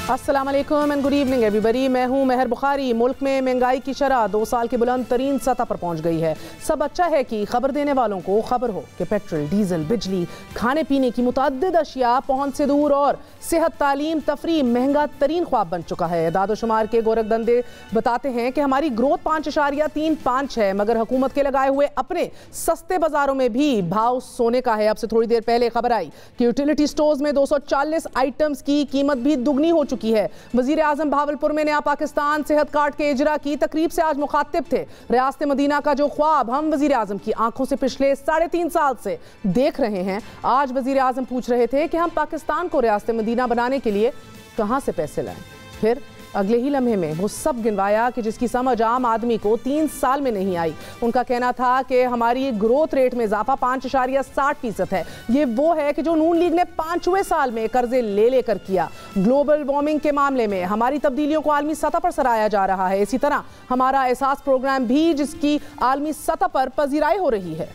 अस्सलाम वालेकुम and good evening everybody. मैं हूं मेहर बुखारी। मुल्क में महंगाई की शरह 2 साल की बुलंद तरीन सतह पर पहुंच गई है। सब अच्छा है कि खबर देने वालों को खबर हो कि पेट्रोल, डीजल, बिजली, खाने पीने की मुतअद्दिद अशिया पहुंच से दूर और सेहत, तालीम, तफरी महंगा तरीन ख्वाब बन चुका है। दादोशुमार के गोरखधंधे बताते हैं कि हमारी ग्रोथ 5.35 है, मगर हुकूमत के लगाए हुए अपने सस्ते बाजारों में भी भाव सोने का है। अब से थोड़ी देर पहले खबर आई कि यूटिलिटी स्टोर्स में 240 आइटम्स की कीमत भी दुगनी हो चुकी है। वजीर आजम भावलपुर में नया पाकिस्तान सेहत कार्ड के इजरा की तकरीब से आज मुखातिब थे। रियासत मदीना का जो ख्वाब हम वजीर आजम की आंखों से पिछले 3.5 साल से देख रहे हैं, आज वजीर आजम पूछ रहे थे कि हम पाकिस्तान को रियासत मदीना बनाने के लिए कहां से पैसे लाएं। फिर अगले ही लम्हे में वो सब गिनवाया कि जिसकी समझ आम आदमी को 3 साल में नहीं आई। उनका कहना था कि हमारी ग्रोथ रेट में इजाफा 5.60% है। ये वो है कि जो नून लीग ने 5वें साल में कर्जे ले लेकर किया। ग्लोबल वार्मिंग के मामले में हमारी तब्दीलियों को आलमी सतह पर सराहा जा रहा है। इसी तरह हमारा एहसास प्रोग्राम भी, जिसकी आलमी सतह पर पजीराई हो रही है।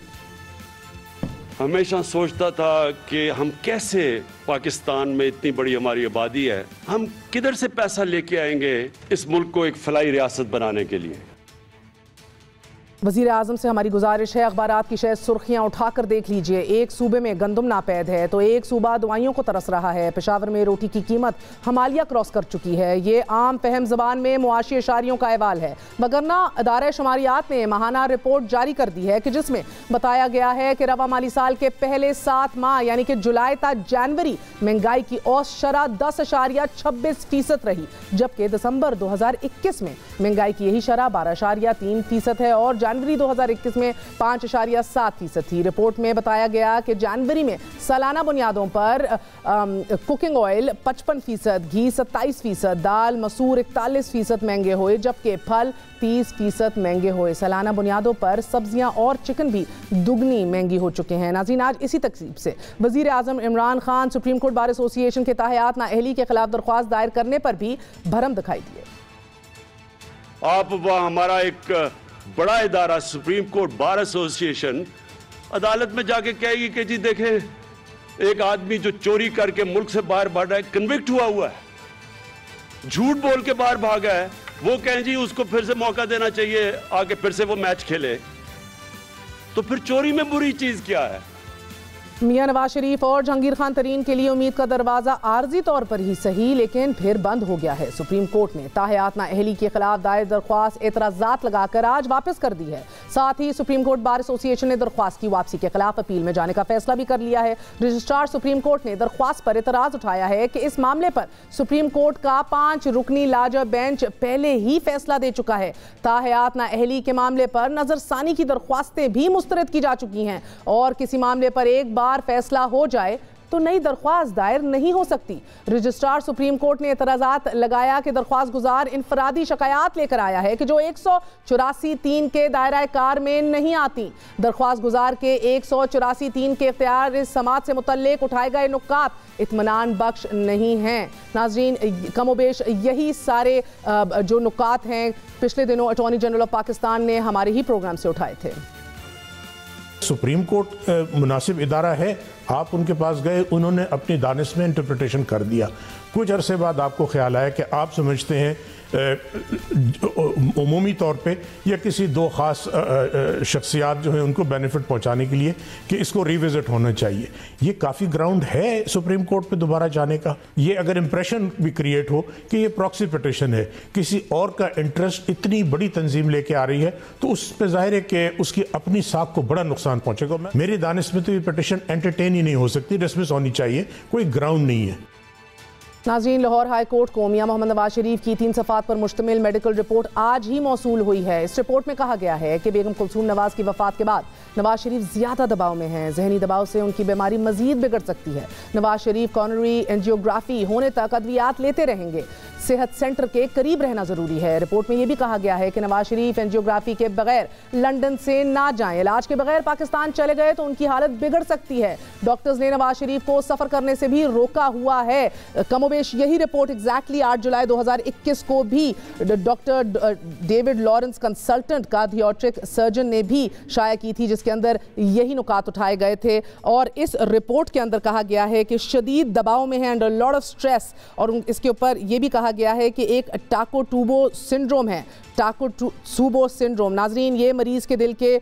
हमेशा सोचता था कि हम कैसे, पाकिस्तान में इतनी बड़ी हमारी आबादी है, हम किधर से पैसा लेके आएंगे इस मुल्क को एक फलाई रियासत बनाने के लिए। वज़ीर आज़म से हमारी गुजारिश है, अखबारात की शायद सुर्खियाँ उठाकर देख लीजिए। एक सूबे में गंदम नापैद है तो एक सूबा दवाइयों को तरस रहा है। पेशावर में रोटी की कीमत हमालिया क्रॉस कर चुकी है। ये आम फहम ज़बान में मुआशी इशारियों का अहवाल है, मगर ना अदारा शुमारियात ने माहाना रिपोर्ट जारी कर दी है कि जिसमें बताया गया है कि रवा माली साल के पहले 7 माह यानी कि जुलाई ता जनवरी महंगाई की औसत शरह 10.26% रही, जबकि दिसंबर 2021 में महंगाई की यही शरह 12.3% है और जनवरी 2021 में 5.7% थी। रिपोर्ट में बताया गया कि जनवरी में सालाना बुनियादों पर कुकिंग ऑयल 55%, घी 27%, दाल मसूर 41% महंगे हुए, जबकि फल 30% महंगे हुए। सालाना बुनियादों पर सब्जियां और चिकन भी दुगनी महंगी हो चुके हैं। नाज़रीन, आज इसी तकरीब से वज़ीर आज़म Imran Khan supreme court bar association के तहत नाअहली के खिलाफ दरख्वास्त दायर करने पर भी भरम दिखाई दिए। आप वह हमारा एक बड़ा इदारा सुप्रीम कोर्ट बार एसोसिएशन अदालत में जाके कहेगी कि जी देखें, एक आदमी जो चोरी करके मुल्क से बाहर भागा है, कन्विक्ट हुआ है, झूठ बोल के बाहर भागा है, वो कहें जी उसको फिर से मौका देना चाहिए, आगे फिर से वो मैच खेले। तो फिर चोरी में बुरी चीज क्या है? मियां नवाज शरीफ और जहांगीर खान तरीन के लिए उम्मीद का दरवाजा आर्जी तौर पर ही सही लेकिन फिर बंद हो गया है। सुप्रीम कोर्ट ने ताहयात नाअहली के खिलाफ दायर दरख्वास्त एतराजात लगाकर आज वापस कर दी है। साथ ही सुप्रीम कोर्ट बार एसोसिएशन ने दरख्वास्त की वापसी के खिलाफ अपील में जाने का फैसला भी कर लिया है। रजिस्ट्रार सुप्रीम कोर्ट ने दरख्वास्त पर एतराज उठाया है कि इस मामले पर सुप्रीम कोर्ट का 5 रुकनी लाजर बेंच पहले ही फैसला दे चुका है। ताहयात नाअहली के मामले पर नजरसानी की दरख्वास्तें भी मुस्तरद की जा चुकी हैं और किसी मामले पर एक बार फैसला हो जाए तो नई दरख्वास्त दायर नहीं हो सकती। रजिस्ट्रार सुप्रीम कोर्ट ने एतराजात लगाया कि दरख्वास्त गुजार इनफरादी शिकायत लेकर आया है कि जो 184(3) के दायरा कार में नहीं आती। दरख्वास्त गुजार के 184(3) के इख्तियार समात से मुतल्लिक उठाए गए नुकात इत्मीनान बख्श नहीं हैं। नाजरीन, कमोबेश यही सारे जो नुकात हैं पिछले दिनों अटॉर्नी जनरल ऑफ पाकिस्तान ने हमारे ही प्रोग्राम से उठाए थे। सुप्रीम कोर्ट मुनासिब इदारा है, आप उनके पास गए, उन्होंने अपनी दानिश में इंटरप्रिटेशन कर दिया। कुछ अरसे बाद आपको ख्याल आया कि आप समझते हैं उमूमी तौर पे या किसी 2 ख़ास शख्सियात जो हैं उनको बेनिफिट पहुंचाने के लिए कि इसको रिविज़िट होना चाहिए। ये काफ़ी ग्राउंड है सुप्रीम कोर्ट पे दोबारा जाने का। ये अगर इम्प्रेशन भी क्रिएट हो कि ये प्रॉक्सी पिटिशन है, किसी और का इंटरेस्ट इतनी बड़ी तंजीम लेके आ रही है, तो उस पर ज़ाहिर है कि उसकी अपनी साख को बड़ा नुकसान पहुँचेगा। मेरी दानिश में तो ये पिटिशन एंटरटेन ही नहीं हो सकती, डिसमिस होनी चाहिए, कोई ग्राउंड नहीं है। नाज़रीन, लाहौर हाई कोर्ट को मियां मोहम्मद नवाज शरीफ की 3 सफ़ात पर मुश्तमिल मेडिकल रिपोर्ट आज ही मौसूल हुई है। इस रिपोर्ट में कहा गया है कि बेगम कुलसूम नवाज की वफ़ात के बाद नवाज शरीफ ज़्यादा दबाव में हैं। जहनी दबाव से उनकी बीमारी मज़ीद बिगड़ सकती है। नवाज शरीफ कॉर्नरी एंजियोग्राफी होने तक अद्वियात लेते रहेंगे। सेहत सेंटर के करीब रहना ज़रूरी है। रिपोर्ट में यह भी कहा गया है कि नवाज शरीफ एंजियोग्राफी के बगैर लंदन से ना जाएं। इलाज के बगैर पाकिस्तान चले गए तो उनकी हालत बिगड़ सकती है। डॉक्टर्स ने नवाज शरीफ को सफ़र करने से भी रोका हुआ है। कमोबेश दरवेश यही रिपोर्ट एग्जैक्टली 8 जुलाई 2021 को भी doctor David Lawrence consultant cardiothoracic surgeon ने भी शाया की थी, जिसके अंदर यही नुकात उठाए गए थे। और इस रिपोर्ट के अंदर कहा गया है कि शदीद दबाव में है, अंडर लॉट ऑफ स्ट्रेस। और इसके ऊपर यह भी कहा गया है कि एक टाकोटुबो सिंड्रोम है, टाकोटसुबो सिंड्रोम। नाजरीन, ये मरीज के दिल के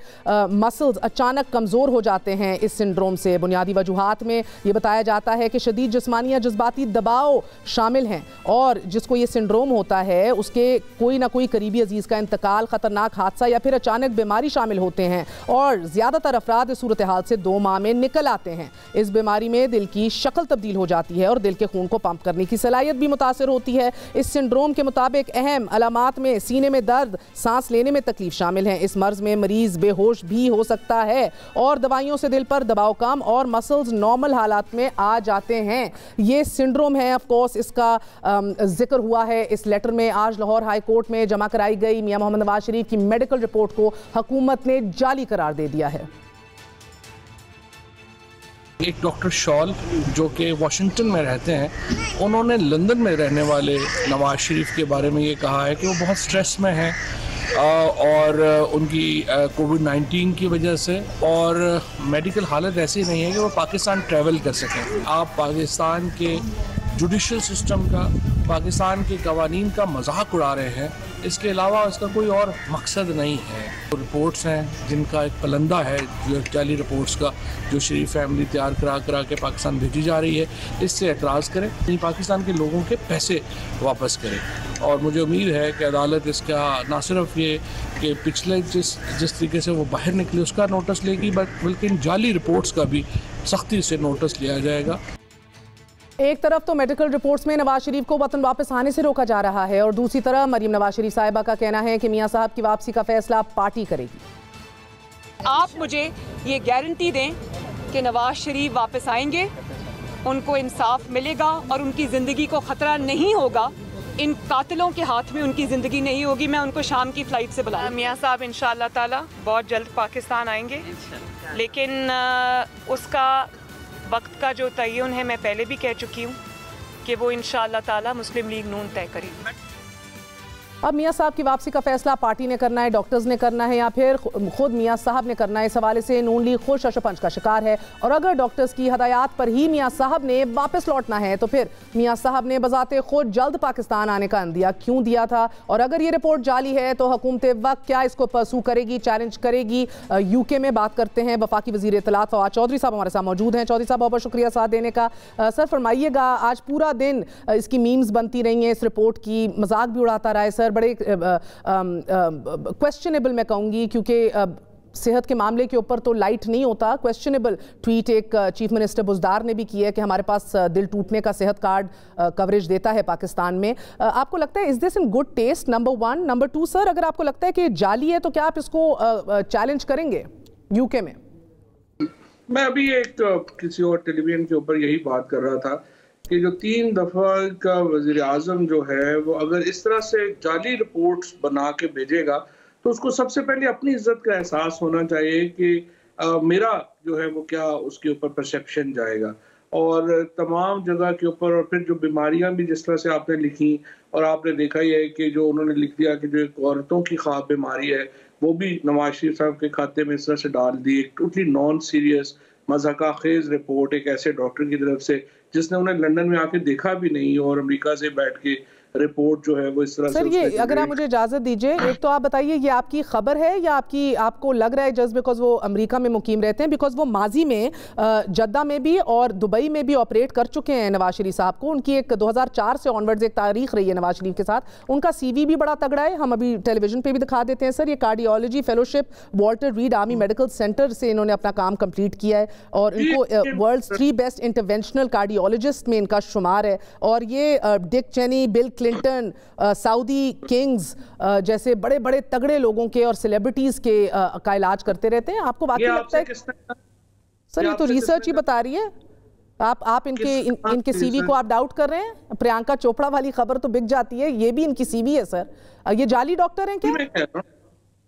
मसल्स अचानक कमज़ोर हो जाते हैं इस सिंड्रोम से। बुनियादी वजूहात में ये बताया जाता है कि शदीद जिस्मानी या जज्बाती दबाव शामिल हैं, और जिसको ये सिंड्रोम होता है उसके कोई ना कोई करीबी अजीज़ का इंतकाल, ख़तरनाक हादसा या फिर अचानक बीमारी शामिल होते हैं। और ज़्यादातर अफराद इस सूरत हाल से 2 माह में निकल आते हैं। इस बीमारी में दिल की शक्ल तब्दील हो जाती है और दिल के खून को पंप करने की सलाहियत भी मुतासर होती है। इस सिंड्रोम के मुताबिक अहम अलामात में सीने में दर्द, सांस लेने में तकलीफ शामिल हैं। इस मर्ज में मरीज बेहोश भी हो सकता है और दवाइयों से दिल पर दबाव कम और मसल्स नॉर्मल हालात में आ जाते हैं। ये सिंड्रोम है। ऑफ कोर्स इसका जिक्र हुआ है इस लेटर में। आज लाहौर हाई कोर्ट में जमा कराई गई मियां मोहम्मद नवाज शरीफ की मेडिकल रिपोर्ट को हुकूमत ने जाली करार दे दिया है। एक डॉक्टर शॉल जो कि वाशिंगटन में रहते हैं, उन्होंने लंदन में रहने वाले नवाज शरीफ के बारे में ये कहा है कि वो बहुत स्ट्रेस में हैं और उनकी कोविड-19 की वजह से, और मेडिकल हालत ऐसी नहीं है कि वो पाकिस्तान ट्रैवल कर सकें। आप पाकिस्तान के जुडिशल सिस्टम का, पाकिस्तान के कवानीन का मजाक उड़ा रहे हैं। इसके अलावा इसका कोई और मकसद नहीं है। तो रिपोर्ट्स हैं जिनका एक पलंदा है, जो जाली रिपोर्ट्स का, जो शरीफ फैमिली तैयार करा के पाकिस्तान भेजी जा रही है, इससे एतराज़ करें, पाकिस्तान के लोगों के पैसे वापस करें। और मुझे उम्मीद है कि अदालत इसका न सिर्फ ये कि पिछले जिस तरीके से वो बाहर निकले उसका नोटिस लेगी, बल्कि जाली रिपोर्ट्स का भी सख्ती से नोटिस लिया जाएगा। एक तरफ तो मेडिकल रिपोर्ट्स में नवाज शरीफ को वतन वापस आने से रोका जा रहा है और दूसरी तरफ मरीम नवाज शरीफ साहिबा का कहना है कि मियां साहब की वापसी का फैसला पार्टी करेगी। आप मुझे ये गारंटी दें कि नवाज शरीफ वापस आएंगे, उनको इंसाफ मिलेगा और उनकी ज़िंदगी को ख़तरा नहीं होगा। इन कातिलों के हाथ में उनकी ज़िंदगी नहीं होगी। मैं उनको शाम की फ़्लाइट से बुलाऊंगी। मियां साहब इंशाअल्लाह ताला बहुत जल्द पाकिस्तान आएंगे, लेकिन उसका वक्त का जो तयन है मैं पहले भी कह चुकी हूँ कि वो इंशाअल्लाह ताला मुस्लिम लीग नून तय करेगी। अब मियां साहब की वापसी का फैसला पार्टी ने करना है, डॉक्टर्स ने करना है या फिर खुद मियां साहब ने करना है। इस हवाले से नून लीग खुद शशपंच का शिकार है और अगर डॉक्टर्स की हदायत पर ही मियां साहब ने वापस लौटना है तो फिर मियां साहब ने बजाते खुद जल्द पाकिस्तान आने का अंदिया क्यों दिया था। और अगर ये रिपोर्ट जाली है तो हुकूमत वक्त क्या इसको परसू करेगी, चैलेंज करेगी। यूके में बात करते हैं, वफाकी वज़ीर इत्तलात फवाद चौधरी साहब हमारे साथ मौजूद हैं। चौधरी साहब बहुत बहुत शुक्रिया साथ देने का। सर फरमाइएगा, आज पूरा दिन इसकी मीम्स बनती रही हैं, इस रिपोर्ट की मजाक भी उड़ाता रहा है सर, बड़े क्वेश्चनेबल मैं कहूँगी क्योंकि सेहत के मामले के ऊपर तो लाइट नहीं होता। क्वेश्चनेबल ट्वीट एक चीफ मिनिस्टर बुज़दार ने भी किया है कि हमारे पास दिल टूटने का सेहत कार्ड कवरेज देता है पाकिस्तान में। आपको लगता है is this in good taste, number 1? Number 2 sir, अगर आपको लगता है कि जाली है तो क्या आप इसको चैलेंज करेंगे यूके में? मैं अभी एक किसी और टेलीविजन के ऊपर यही बात कर रहा था कि जो 3 दफ़ा का वज़ीर आज़म जो है वो अगर इस तरह से जाली रिपोर्ट्स बना के भेजेगा तो उसको सबसे पहले अपनी इज्जत का एहसास होना चाहिए कि मेरा जो है वो क्या उसके ऊपर परसेप्शन जाएगा। और तमाम जगह के ऊपर, और फिर जो बीमारियां भी जिस तरह से आपने लिखी और आपने देखा ही है कि जो उन्होंने लिख दिया कि जो एक औरतों की ख्वाब बीमारी है वो भी नवाज शरीफ साहब के खाते में इस तरह से डाल दी। एक टोटली नॉन सीरियस मज़ाका खेज रिपोर्ट एक ऐसे डॉक्टर की तरफ से जिसने उन्हें लंदन में आके देखा भी नहीं और अमेरिका से बैठ के रिपोर्ट जो है वो इस तरह से। सर ये अगर आप मुझे इजाजत दीजिए, एक तो आप बताइए ये आपकी खबर है या आपको लग रहा है जस्ट बिकॉज वो अमेरिका में मुकीम रहते हैं? बिकॉज वो माजी में जद्दा में भी और दुबई में भी ऑपरेट कर चुके हैं नवाज शरीफ साहब को। उनकी एक 2004 से ऑनवर्ड्स एक तारीख रही है नवाज शरीफ के साथ। उनका CV भी बड़ा तगड़ा है, हम अभी टेलीविजन पे भी दिखा देते हैं सर। ये cardiology fellowship Walter read army medical centre से इन्होंने अपना काम कंप्लीट किया है और इनको वर्ल्ड्स 3 बेस्ट इंटरवेंशनल कार्डियोलॉजिस्ट में इनका शुमार है। और ये Dick Cheney, Bill Clinton, Saudi kings जैसे बड़े बड़े तगड़े लोगों के और सेलिब्रिटीज के का इलाज करते रहते हैं। आपको वाकई लगता है सर ये तो रिसर्च ही बता रही है? आप इनके CV को आप डाउट कर रहे हैं? प्रियंका चोपड़ा वाली खबर तो बिक जाती है, ये भी इनकी CV है सर। ये जाली डॉक्टर हैं क्या?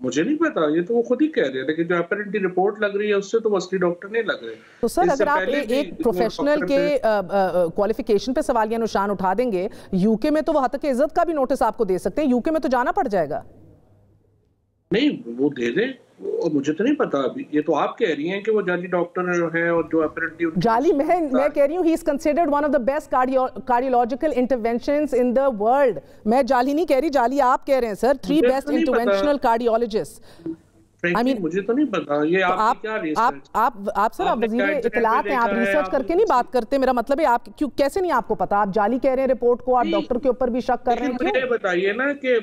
मुझे नहीं पता, ये तो वो खुद ही कह रहे हैं, लेकिन जो अपरेंटली रिपोर्ट लग रही है उससे तो वो असली डॉक्टर नहीं लग रहे। तो सर अगर आप एक प्रोफेशनल के क्वालिफिकेशन पे सवालिया निशान उठा देंगे, यूके में तो वो हत्या इज्जत का भी नोटिस आपको दे सकते हैं, यूके में तो जाना पड़ जाएगा। नहीं वो दे दे, मुझे तो नहीं पता अभी, ये तो आप कह रही हैं कि वो जाली डॉक्टर हैं और जो अपरेंटली जाली, मैं कह रही हूँ he is considered one of the best cardiological interventions in the world. मैं जाली नहीं कह रही, जाली आप कह रहे हैं sir, 3 best interventional cardiologist. I mean, मुझे तो नहीं पता ये आप क्या रिसर्च, आप सर, आप वजीर इत्तलात हैं, आप रिसर्च करके नहीं बात करते। मेरा मतलब है आप क्यों, कैसे नहीं आपको पता? आप जाली कह रहे हैं रिपोर्ट को, आप डॉक्टर के ऊपर भी शक कर रहे हैं, मुझे बताइए ना कि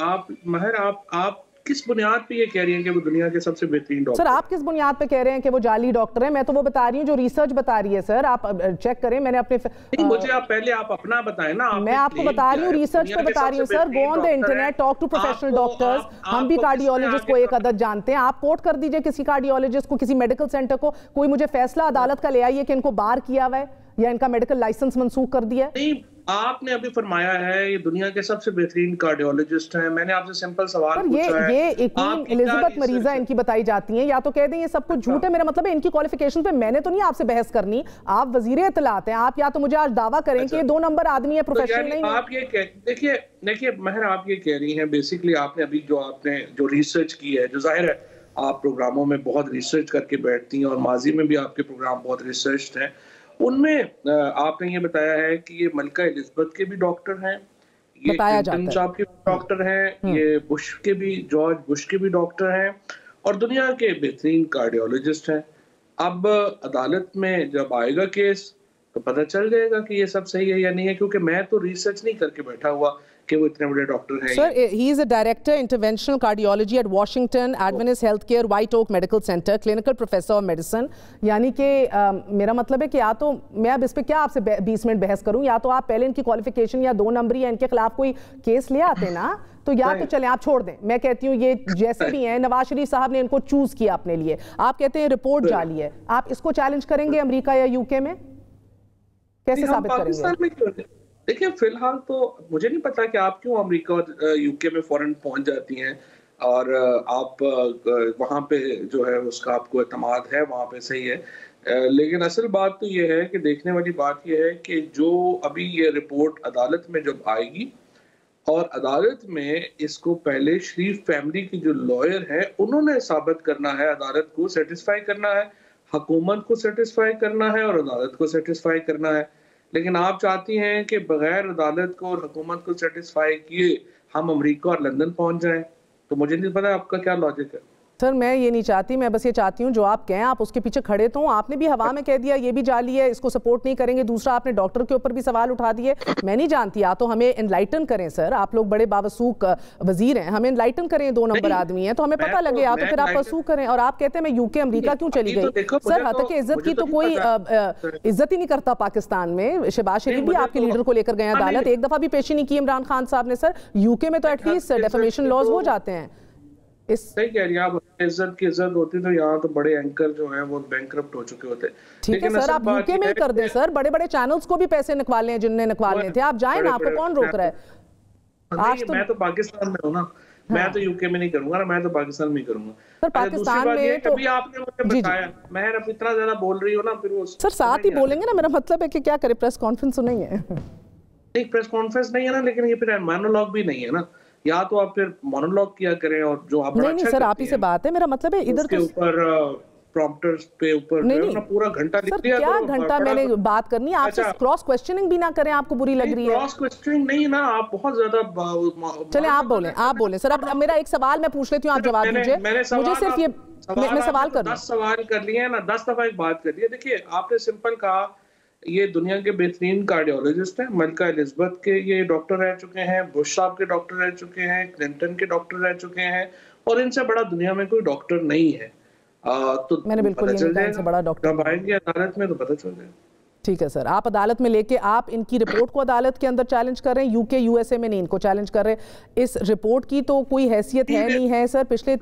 आप महर आप किस बुनियाद पे ये कह रही हैं कि वो दुनिया के सबसे बेहतरीन डॉक्टर? सर आप किस बुनियाद पे कह रहे हैं कि वो जाली डॉक्टर है? मैं तो वो बता रही हूँ जो रिसर्च बता रही है सर, आप चेक करें। मैंने अपने मुझे आप पहले आप अपना बताएं ना। मैं आपको बता रही हूँ, रिसर्च पे बता रही हूँ sir. Go on the internet, talk to professional doctors. हम भी कार्डियोलॉजिस्ट को एक अदद जानते हैं। आप कोट कर दीजिए किसी कार्डियोलॉजिस्ट को, किसी मेडिकल सेंटर को, कोई मुझे फैसला अदालत का ले आइए कि इनको बार किया हुआ है या इनका मेडिकल लाइसेंस मंसूख कर दिया। नहीं, आपने अभी फरमाया है ये दुनिया के सबसे बेहतरीन कार्डियोलॉजिस्ट हैं। मैंने आपसे सिंपल सवाल पूछा है। ये एलिजाबेथ मरीजा इनकी बताई जाती हैं, या तो कह दें ये सब कुछ झूठ है। मेरा मतलब है इनकी क्वालिफिकेशन पे मैंने तो नहीं आपसे बहस करनी, आप वजीर इत्तलात हैं। आप या तो मुझे आज दावा करें कि ये 2 नंबर आदमी है, प्रोफेशनल नहीं है। आप ये देखिए महर, आप ये कह रही हैं बेसिकली, आपने अभी जो रिसर्च की है, जो जाहिर है आप प्रोग्रामों में बहुत रिसर्च करके बैठती हैं और माजी में भी आपके प्रोग्राम बहुत रिसर्च हैं, उनमें आपने ये बताया है कि ये मलका एलिजाबेथ के भी डॉक्टर हैं, ये क्लिंटन साहब के भी डॉक्टर हैं, ये बुश के भी, जॉर्ज बुश के भी डॉक्टर हैं और दुनिया के बेहतरीन कार्डियोलॉजिस्ट हैं। अब अदालत में जब आएगा केस तो पता चल जाएगा कि ये सब सही है या नहीं है, क्योंकि मैं तो रिसर्च नहीं करके बैठा हुआ कि वो इतने बड़े डॉक्टर हैं। Sir he is a director interventional cardiology at Washington Adventist Health Care White Oak Medical Center, clinical professor of medicine. यानी कि मेरा मतलब है कि या तो मैं अब इस पे क्या आपसे 20 मिनट बहस करूं, या तो आप पहले इनकी क्वालिफिकेशन या 2 नंबरी या इनके खिलाफ कोई केस ले आते ना, तो या तो चले आप छोड़ दें। मैं कहती हूँ ये जैसे भी हैं, नवाज शरीफ साहब ने इनको चूज किया अपने लिए, आप कहते हैं रिपोर्ट जाली है, आप इसको चैलेंज करेंगे अमेरिका या यूके में? कैसे साबित करेंगे? देखिए फिलहाल तो मुझे नहीं पता कि आप क्यों अमेरिका और यूके में फौरन पहुंच जाती हैं और आप वहां पे जो है उसका आपको एतमाद है, वहां पे सही है। लेकिन असल बात तो ये है कि देखने वाली बात ये है कि जो अभी ये रिपोर्ट अदालत में जब आएगी और अदालत में इसको पहले शरीफ फैमिली की जो लॉयर है उन्होंने साबित करना है, अदालत को सेटिस्फाई करना है, हुकूमत को सेटिस्फाई करना है और अदालत को सेटिस्फाई करना है। लेकिन आप चाहती हैं कि बगैर अदालत को और हुकूमत को सेटिस्फाई किए हम अमेरिका और लंदन पहुंच जाएं, तो मुझे नहीं पता आपका क्या लॉजिक है। सर मैं ये नहीं चाहती, मैं बस ये चाहती हूँ जो आप कहें आप उसके पीछे खड़े तो। आपने भी हवा में कह दिया ये भी जाली है, इसको सपोर्ट नहीं करेंगे। दूसरा आपने डॉक्टर के ऊपर भी सवाल उठा दिए। मैं नहीं जानती, या तो हमें एनलाइटन करें सर, आप लोग बड़े बावसूख वजीर हैं, हमें एनलाइटन करें, 2 नंबर आदमी हैं तो हमें पता लगे, या तो फिर आप परसू करें। और आप कहते हैं मैं यूके अमेरिका क्यों चली गई? सर हद के इज्जत की तो कोई इज्जत ही नहीं करता पाकिस्तान में। शहबाज शरीफ भी आपके लीडर को लेकर गए अदालत, एक दफा भी पेशी नहीं की इमरान खान साहब ने। सर यूके में तो एटलीस्ट डेफेमेशन लॉज हो जाते हैं। सही कह रही हैं आप, इज्जत की इज्जत होती तो यहाँ तो बड़े एंकर जो हैं वो बैंकरप्ट हो चुके होते। ठीक है सर, आप यूके में ही कर दें सर, बड़े बड़े चैनल्स को भी पैसे निकालने हैं जिनने निकालने थे, आप जाएं ना, आपको कौन रोक रहा है? आज तो मैं तो पाकिस्तान में हूँ ना, मैं तो यूके में नहीं करूंगा ना, मैं तो पाकिस्तान में ही करूंगा। सर पाकिस्तान में तो अभी आपने मुझे बताया, मैं अब इतना ज्यादा बोल रही हूँ ना, फिर वो सर साथ ही बोलेंगे ना, मेरा मतलब है कि क्या करे, प्रेस कॉन्फ्रेंस तो नहीं है? नहीं प्रेस कॉन्फ्रेंस नहीं है ना, लेकिन ये फिर मोनोलॉग भी नहीं है ना, या तो आप फिर मोनोलॉग किया करें और जो आप नहीं सर आप ही से बात है, मेरा मतलब है इधर के ऊपर प्रॉम्प्टर्स पे ऊपर ना पूरा घंटा लिख दिया। क्या घंटा मैंने बात करनी है आपसे? क्रॉस क्वेश्चनिंग भी ना करें, आपको बुरी लग रही है? क्रॉस क्वेश्चनिंग नहीं ना, आप बहुत ज्यादा चले आप बोलें सर। अब मेरा एक सवाल मैं पूछ लेती हूँ, आप जवाब दीजिए। मुझे सिर्फ ये मैं सवाल कर 10 सवाल कर लिए हैं ना, 10 दफा एक बात कर ली। देखिए आपने सिंपल कहा ये दुनिया के बेहतरीन कार्डियोलॉजिस्ट हैं, मलका एलिजाबेथ के ये डॉक्टर रह चुके हैं, बुश साहब के डॉक्टर रह चुके हैं, क्लिंटन के डॉक्टर रह चुके हैं, और इनसे बड़ा दुनिया में कोई डॉक्टर नहीं है। तो मैंने बिल्कुल ये नहीं कहा इनसे बड़ा डॉक्टर। जब आएंगे अदालत में तो पता चल जाएगा। ठीक है सर, आप अदालत में लेके आप इनकी रिपोर्ट को अदालत के अंदर चैलेंज कर रहे हैं, यूके यूएसए में नहीं इनको चैलेंज कर रहे। इस रिपोर्ट की तो कोई हैसियत है नहीं है सर। पिछले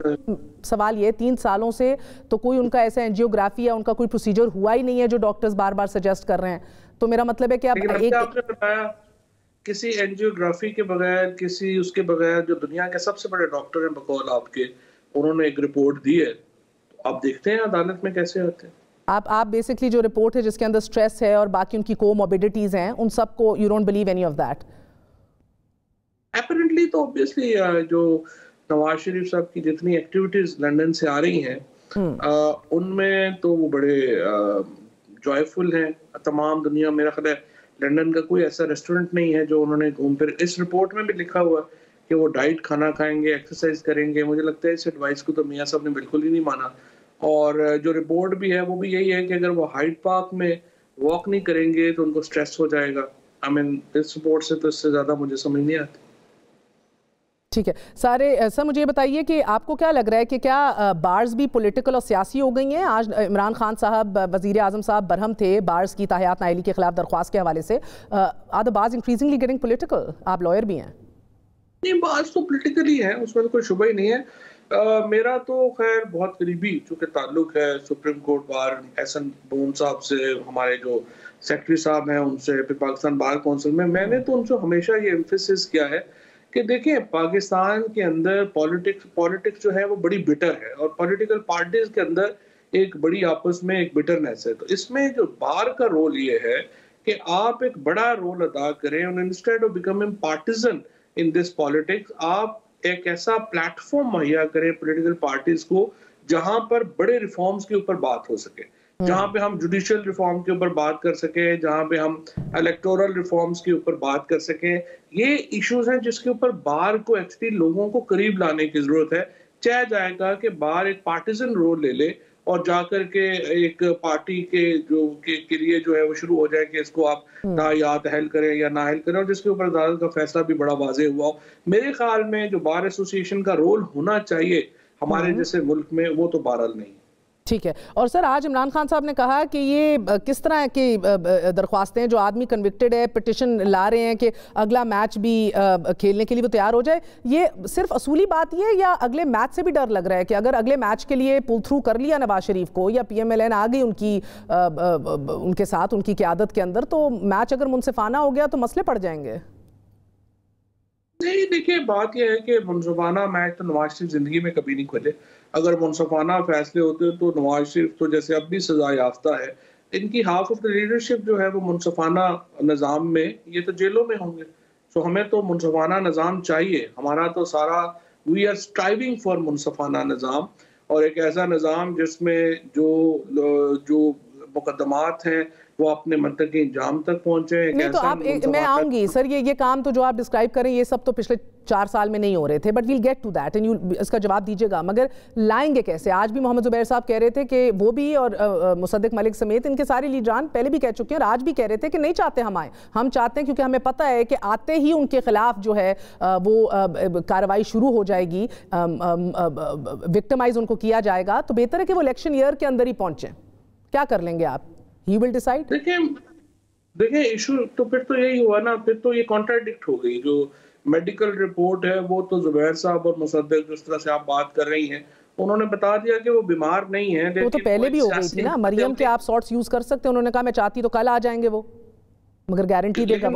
सवाल ये 3 सालों से तो कोई उनका ऐसा एंजियोग्राफी या उनका कोई प्रोसीजर हुआ ही नहीं है जो डॉक्टर्स बार बार सजेस्ट कर रहे हैं। तो मेरा मतलब है कि आप आपने बताया किसी एंजियोग्राफी के बगैर, किसी उसके बगैर, जो दुनिया के सबसे बड़े डॉक्टर हैं बकौल आपके, उन्होंने एक रिपोर्ट दी है, तो आप देखते हैं अदालत में कैसे होते हैं। आप बेसिकली जो रिपोर्ट है जिसके अंदर स्ट्रेस है और बाकी उनकी कोमॉर्बिडिटीज हैं, उन सबको you don't believe any of that? Apparently तो ऑब्वियसली जो नवाज शरीफ साहब की जितनी एक्टिविटीज लंदन से आ रही हैं उनमें तो वो बड़े जॉयफुल हैं। तमाम दुनिया, मेरा ख्याल है लंदन का कोई ऐसा रेस्टोरेंट नहीं है जो उन्होंने घूम फिर, इस रिपोर्ट में भी लिखा हुआ कि वो डाइट खाना खाएंगे, एक्सरसाइज करेंगे। मुझे लगता है इस एडवाइस को तो मियां साहब ने बिल्कुल ही नहीं माना। और जो रिपोर्ट भी है वो भी यही है कि अगर वो हाइड पार्क में वॉक नहीं करेंगे तो उनको स्ट्रेस हो जाएगा। आई मीन इस रिपोर्ट से तो इससे ज्यादा मुझे समझ नहीं आती। ठीक है सर, मुझे बताइए कि आपको क्या लग रहा है कि क्या बार्स भी पॉलिटिकल और सियासी हो गई हैं? आज इमरान खान साहब, वजीर आजम साहब बरहम थे बार्स की ताहियात नाइली के खिलाफ दरख्वास्त के हवाले से। Are the bars increasingly getting political? आप लॉयर भी हैं। नहीं, बार्स तो पॉलिटिकल ही है, उसमें तो कोई शुबा ही नहीं है। मेरा तो खैर बहुत करीबी चूंकि ताल्लुक है सुप्रीम कोर्ट बार एहसन बोन साहब से, हमारे जो सेक्रेटरी साहब हैं उनसे, फिर पाकिस्तान बार काउंसिल में, मैंने तो उनसे हमेशा ये एम्फेसिस किया है कि देखिए पाकिस्तान के अंदर पॉलिटिक्स जो है वो बड़ी बिटर है और पॉलिटिकल पार्टीज के अंदर एक बड़ी आपस में एक बिटरनेस है। तो इसमें जो बार का रोल ये है कि आप एक बड़ा रोल अदा करें और instead of becoming partisan in this politics, आप एक ऐसा प्लेटफॉर्म मुहैया करें पॉलिटिकल पार्टीज को जहां पर बड़े रिफॉर्म्स के ऊपर बात हो सके, जहां पे हम जुडिशियल रिफॉर्म के ऊपर बात कर सके, जहां पे हम इलेक्टोरल रिफॉर्म्स के ऊपर बात कर सके। ये इश्यूज हैं जिसके ऊपर बार को एक्चुअली लोगों को करीब लाने की जरूरत है। चाह जाएगा कि बार एक पार्टिजन रोल ले ले और जाकर के एक पार्टी के के लिए जो है वो शुरू हो जाए कि इसको आप तायात हल करें या ना हल करें, और जिसके ऊपर अदालत का फैसला भी बड़ा वाज़ेह हुआ हो। मेरे ख्याल में जो बार एसोसिएशन का रोल होना चाहिए हमारे जैसे मुल्क में, वो तो बहरहाल नहीं। ठीक है। और सर आज इमरान खान साहब ने कहा कि ये किस तरह की दरख्वास्तें, जो आदमी कन्विक्टेड है पिटिशन ला रहे हैं कि अगला मैच भी खेलने के लिए वो तैयार हो जाए, ये सिर्फ असूली बात ये है या अगले मैच से भी डर लग रहा है कि अगर अगले मैच के लिए पुल थ्रू कर लिया नवाज शरीफ को या PMLN आ गई उनके साथ उनकी क़यादत के अंदर, तो मैच अगर मुनसिफाना हो गया तो मसले पड़ जाएंगे? नहीं, देखिए बात यह है कि मुनसिफाना मैच तो नवाज शरीफ जिंदगी में कभी नहीं खोले। अगर मुनसिफाना फैसले होते तो नवाज शरीफ तो जैसे अब भी सजा याफ्ता है, इनकी हाफ ऑफ द लीडरशिप जो है वो मुनसिफाना निज़ाम में, ये तो जेलों में होंगे। सो हमें तो मुनसिफाना निज़ाम चाहिए। हमारा तो सारा वी आर स्ट्राइविंग फॉर मुनसिफाना निज़ाम, और एक ऐसा निज़ाम जिसमें जो मुकदमात हैं वो अपने मंतकी इंजाम तक पहुंचे। नहीं तो आप मैं आऊंगी सर, ये काम तो जो आप डिस्क्राइब करें ये सब तो पिछले 4 साल में नहीं हो रहे थे, but we'll get to that and you इसका जवाब दीजिएगा। मगर लाएंगे कैसे? आज भी मोहम्मद जुबैर साहब कह रहे थे कि वो भी और मुसद्दिक मलिक समेत इनके सारे लीडरान पहले भी कह चुके हैं और आज भी कह रहे थे कि नहीं चाहते हम आए। हम चाहते हैं क्योंकि हमें पता है कि आते ही उनके खिलाफ जो है वो कार्रवाई शुरू हो जाएगी, विक्टिमाइज उनको किया जाएगा। तो बेहतर है कि वो इलेक्शन ईयर के अंदर ही पहुंचे। क्या कर लेंगे आप? He will decide? देखिए इशू तो फिर तो यही हुआ ना, फिर तो ये कॉन्ट्राडिक्ट हो गई। जो मेडिकल रिपोर्ट है वो तो जुबैर साहब और मुसद्दिक जिस तरह से आप बात कर रही हैं, उन्होंने बता दिया कि वो बीमार नहीं है। वो तो पहले भी हो गई थी ना। मरियम के आप शॉर्ट्स यूज कर सकते हैं, उन्होंने कहा मैं चाहती तो कल आ जाएंगे वो, मगर गारंटी देगा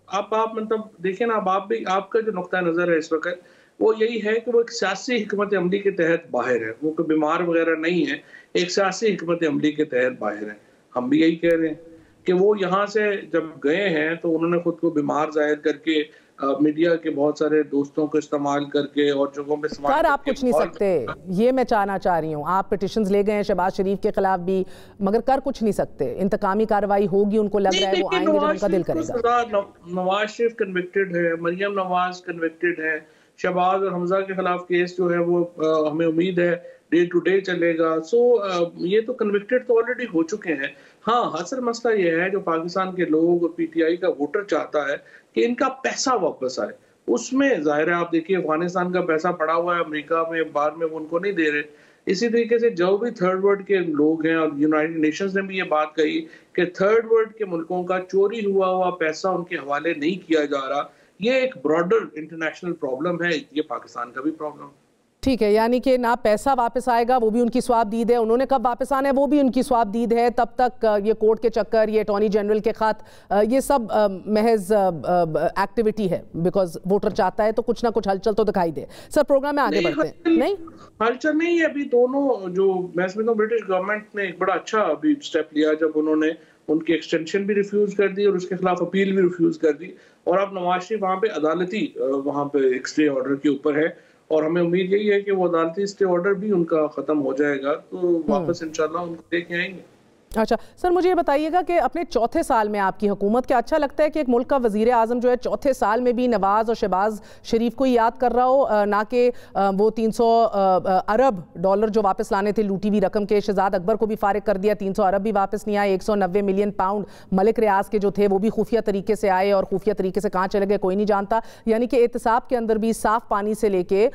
आप मतलब देखिए ना, अब आप भी, आपका जो नुक्ता नजर है इस वक्त वो यही है कि वो एक सियासी हिकमत अमली के तहत बाहर है, वो कोई बीमार वगैरह नहीं है, एक सियासी हिकमत अमली के तहत बाहर है। हम भी यही कह रहे हैं कि वो यहाँ से जब गए हैं तो उन्होंने खुद को बीमार जाहिर करके मीडिया के बहुत सारे दोस्तों को इस्तेमाल करके और जगहों पे सर आप कुछ नहीं सकते, ये मैं चाहना चाह रही हूँ। आप पिटिशंस ले गए हैं शहबाज शरीफ के खिलाफ भी, मगर कर कुछ नहीं सकते। इंतकामी कार्रवाई होगी, उनको लग रहा है वो आएंगे जब उनका दिल करेगा। नवाज शरीफ कन्विक्टेड है, मरियम नवाज कन्विक्टेड है, शहबाज और हमजा के खिलाफ केस जो है वो हमें उम्मीद है डे टू डे चलेगा। सो ये तो कन्विक्टेड तो ऑलरेडी हो चुके हैं। हाँ, असल मसला ये है जो पाकिस्तान के लोग और PTI का वोटर चाहता है कि इनका पैसा वापस आए। उसमें जाहिर है आप देखिए अफगानिस्तान का पैसा पड़ा हुआ है अमेरिका में, बाद में वो उनको नहीं दे रहे। इसी तरीके से जो भी थर्ड वर्ल्ड के लोग हैं, और यूनाइटेड नेशंस ने भी ये बात कही कि थर्ड वर्ल्ड के मुल्कों का चोरी हुआ पैसा उनके हवाले नहीं किया जा रहा। ये एक ब्रॉडर इंटरनेशनल प्रॉब्लम है, ये पाकिस्तान का भी प्रॉब्लम। ठीक है, यानी कि ना पैसा वापस आएगा, वो भी उनकी स्वाबदीद है, उन्होंने कब वापस आना है वो भी उनकी स्वाबदीद है, तब तक ये कोर्ट के चक्कर, ये अटॉर्नी जनरल के खत, ये सब महज एक्टिविटी है, बिकॉज वोटर चाहता है तो कुछ ना कुछ हलचल तो दिखाई दे। सर प्रोग्राम में आगे बढ़ते हैं। नहीं हलचल नहीं है अभी। दोनों जो मैं समझता हूं ब्रिटिश गवर्नमेंट ने एक बड़ा अच्छा अभी स्टेप लिया जब उन्होंने उनकी एक्सटेंशन भी रिफ्यूज कर दी और उसके खिलाफ अपील भी रिफ्यूज कर दी, और अब नवाज शरीफ वहाँ पे अदालती वहाँ पे एक स्टे ऑर्डर के ऊपर है, और हमें उम्मीद यही है कि वो अदालती स्टे ऑर्डर भी उनका खत्म हो जाएगा तो वापस इंशाल्लाह उनको लेके आएंगे। अच्छा सर, मुझे ये बताइएगा कि अपने चौथे साल में आपकी हुकूमत, क्या अच्छा लगता है कि एक मुल्क का वजीर आजम जो है चौथे साल में भी नवाज और शहबाज शरीफ को याद कर रहा हो, ना कि वो 300 अरब डॉलर जो वापस लाने थे लूटी हुई रकम के, शहजाद अकबर को भी फारिग कर दिया, 300 अरब भी वापस नहीं आए, 190 मिलियन पाउंड मलिक रियाज के जो थे वो भी खुफिया तरीके से आए और खुफिया तरीके से कहाँ चले गए कोई नहीं जानता। यानी कि एहतसाब के अंदर भी साफ पानी से लेके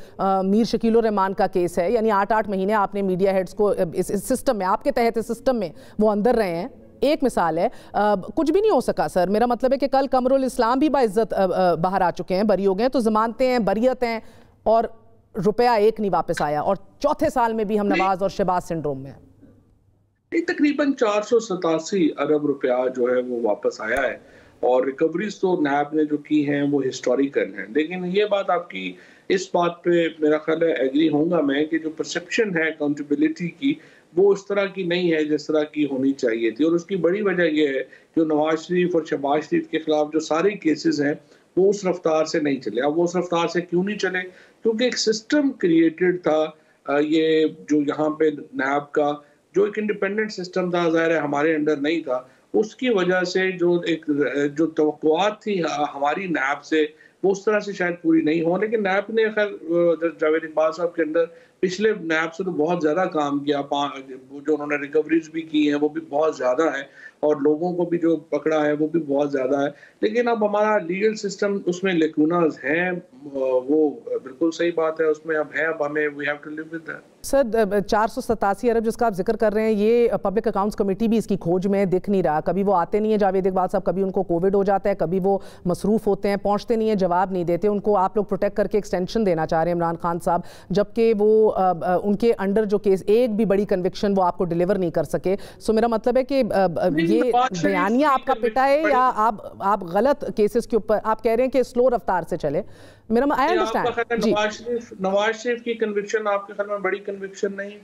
मीर शकील रहमान का केस है, यानी 8-8 महीने आपने मीडिया हेड्स को इस सिस्टम में, आपके तहत इस सिस्टम में वो अंदर रहे हैं। एक मिसाल है, कुछ भी नहीं हो सका सर, मेरा मतलब है कि कल कमरुल इस्लाम भी बाइज्जत बाहर आ चुके हैं, बरी हो गए, तो जमानतें हैं, बरियत हैं, और रुपया एक नहीं वापस आया, और चौथे साल में भी हम नवाज और शहबाज सिंड्रोम में हैं। तकरीबन 487 अरब रुपया जो है वो वापस आया है, और रिकवरीज तो नैब ने जो की हैं वो हिस्टोरिकल हैं। लेकिन ये बात आपकी इस बात पे मेरा ख्याल है एग्री होऊंगा मैं कि जो परसेप्शन है अकाउंटेबिलिटी की वो उस तरह की नहीं है जिस तरह की होनी चाहिए थी, और उसकी बड़ी वजह यह है कि नवाज शरीफ और शहबाज शरीफ के खिलाफ जो सारे केसेस हैं वो उस रफ्तार से नहीं चले। अब वो उस रफ्तार से क्यों नहीं चले? क्योंकि एक सिस्टम क्रिएटेड था, ये जो यहाँ पे नैब का जो एक इंडिपेंडेंट सिस्टम था, ज़ाहिर है हमारे अंडर नहीं था, उसकी वजह से जो तवक्कुआत थी हमारी नैब से वो उस तरह से शायद पूरी नहीं हो। लेकिन नैब ने खैर जावेद इकबाल साहब के अंडर पिछले नैब से तो बहुत ज़्यादा काम किया, जो उन्होंने रिकवरीज भी की हैं वो भी बहुत ज़्यादा है, और लोगों को भी जो पकड़ा है वो भी बहुत ज़्यादा है। लेकिन अब हमारा लीगल सिस्टम उसमें लेकुनाज हैं, वो बिल्कुल सही बात है, उसमें अब है, अब हमें we have to live with that. Sir 487 अरब जिसका आप जिक्र कर रहे हैं, ये पब्लिक अकाउंट्स कमेटी भी इसकी खोज में दिख नहीं रहा, कभी वो आते नहीं है जावेद इकबाल साहब, कभी उनको कोविड हो जाता है, कभी वो मसरूफ़ होते हैं, पहुंचते नहीं है, जवाब नहीं देते, उनको आप लोग प्रोटेक्ट करके एक्सटेंशन देना चाह रहे हैं इमरान खान साहब, जबकि वो उनके अंडर जो केस एक भी बड़ी कन्विक्शन वो आपको डिलीवर नहीं कर सके। सो मेरा मतलब है कि ये बयानिया आपका पिटा है या आप गलत केसेस के ऊपर आप कह रहे हैं कि स्लो रफ्तार से चले? मेरा आई अंडरस्टैंड। नवाज शरीफ की कन्विक्शन आपके ख्याल में बड़ी कन्विक्शन नहीं?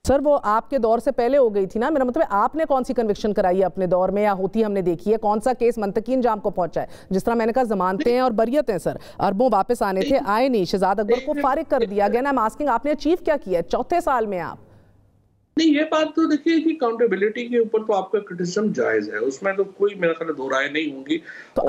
सर वो आपके दौर से पहले हो गई थी ना, मेरा मतलब है आपने कौन सी कन्विक्शन कराई है अपने दौर में, या होती हमने देखी है? कौन सा केस मंतकी इंजाम को पहुंचा है? जिस तरह मैंने कहा जमानतें हैं और बरियत हैं सर, अरबों वापस आने थे, आए नहीं, शहजाद अकबर को फारिग कर दिया गया। ना आस्किंग आपने अचीव क्या किया चौथे साल में आप? नहीं, ये बात तो देखिए कि अकाउंटेबिलिटी के ऊपर तो आपका क्रिटिसिज्म जायज है, उसमें तो कोई मेरा ख्याल दो राय नहीं होंगी। तो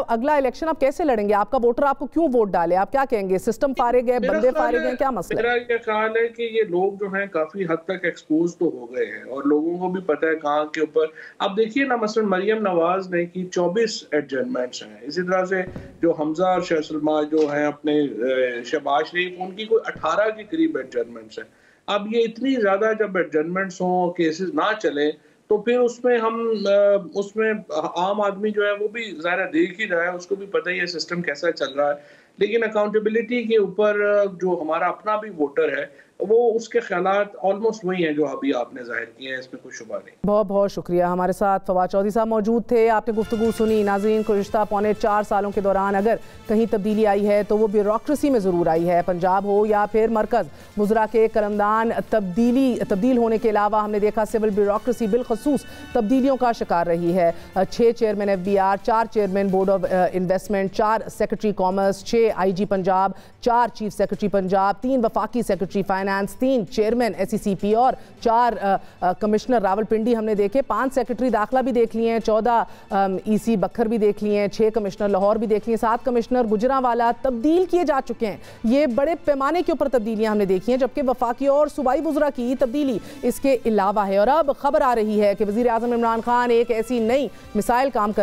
अगला इलेक्शन आप कैसे लड़ेंगे? आपका वोटर आपको क्यों वोट डाले? आप क्या कहेंगे? सिस्टम फारिग है, बंदे फारिग हैं, क्या मसला है? मेरा ये ख्याल है कि ये लोग जो हैं काफी हद तक एक्सपोज तो हो गए हैं, और लोगों को भी पता है कहाँ के ऊपर। अब देखिए ना, मसलन मरियम नवाज ने की 24 एडजमेंट्स हैं, इसी तरह से जो हमजा और शाह सलमा जो हैं अपने शहबाज शरीफ, उनकी कोई 18 के करीब एडजमेंट्स हैं। अब ये इतनी ज्यादा जब एडजमेंट्स हों, केसेस ना चले, तो फिर उसमें आम आदमी जो है वो भी ज़ाहिर देख ही रहा है, उसको भी पता ही है सिस्टम कैसा चल रहा है। लेकिन अकाउंटेबिलिटी के ऊपर जो हमारा अपना भी वोटर है वो उसके ख्यालात ऑलमोस्ट वही हैं जो अभी आपने जाहिर किए हैं, इसमें कोई शुबा नहीं। बहुत बहुत शुक्रिया। हमारे साथ फवाद चौधरी साहब मौजूद थे, आपने गुफ्तगू सुनी। नाज़रीन, गुज़िश्ता पौने 4 सालों के दौरान अगर कहीं तब्दीली आई है तो वो ब्यूरोक्रेसी में ज़रूर आई है, पंजाब हो या फिर मरकज़। वज़रा के कलमदान तब्दील होने के अलावा हमने देखा सिविल ब्यूरोक्रेसी बिलखसूस तब्दीलियों का शिकार रही है। 6 chairman FBR, 4 chairman board of investment, 4 secretary commerce, 6 IG Punjab, 4 chief secretary Punjab, 3 वफाकी सेक्रेटरी फाइनेंस, 3 चेयरमैन SECP और 4 कमिश्नर रावलपिंडी हमने देखे, 5 सेक्रेटरी दाखिला भी देख लिए हैं, 14 EC बखर भी देख लिए हैं, 6 कमिश्नर लाहौर भी देख लिए हैं, 7 कमिश्नर गुजरांवाला तब्दील किए जा चुके हैं। ये बड़े पैमाने के ऊपर तब्दीलियां हमने देखी हैं, जबकि वफाकी और सूबाई वज़रा की तब्दीली इसके अलावा है। और अब खबर आ रही है कि वज़ीर आज़म इमरान खान एक ऐसी नई मिसाइल कायम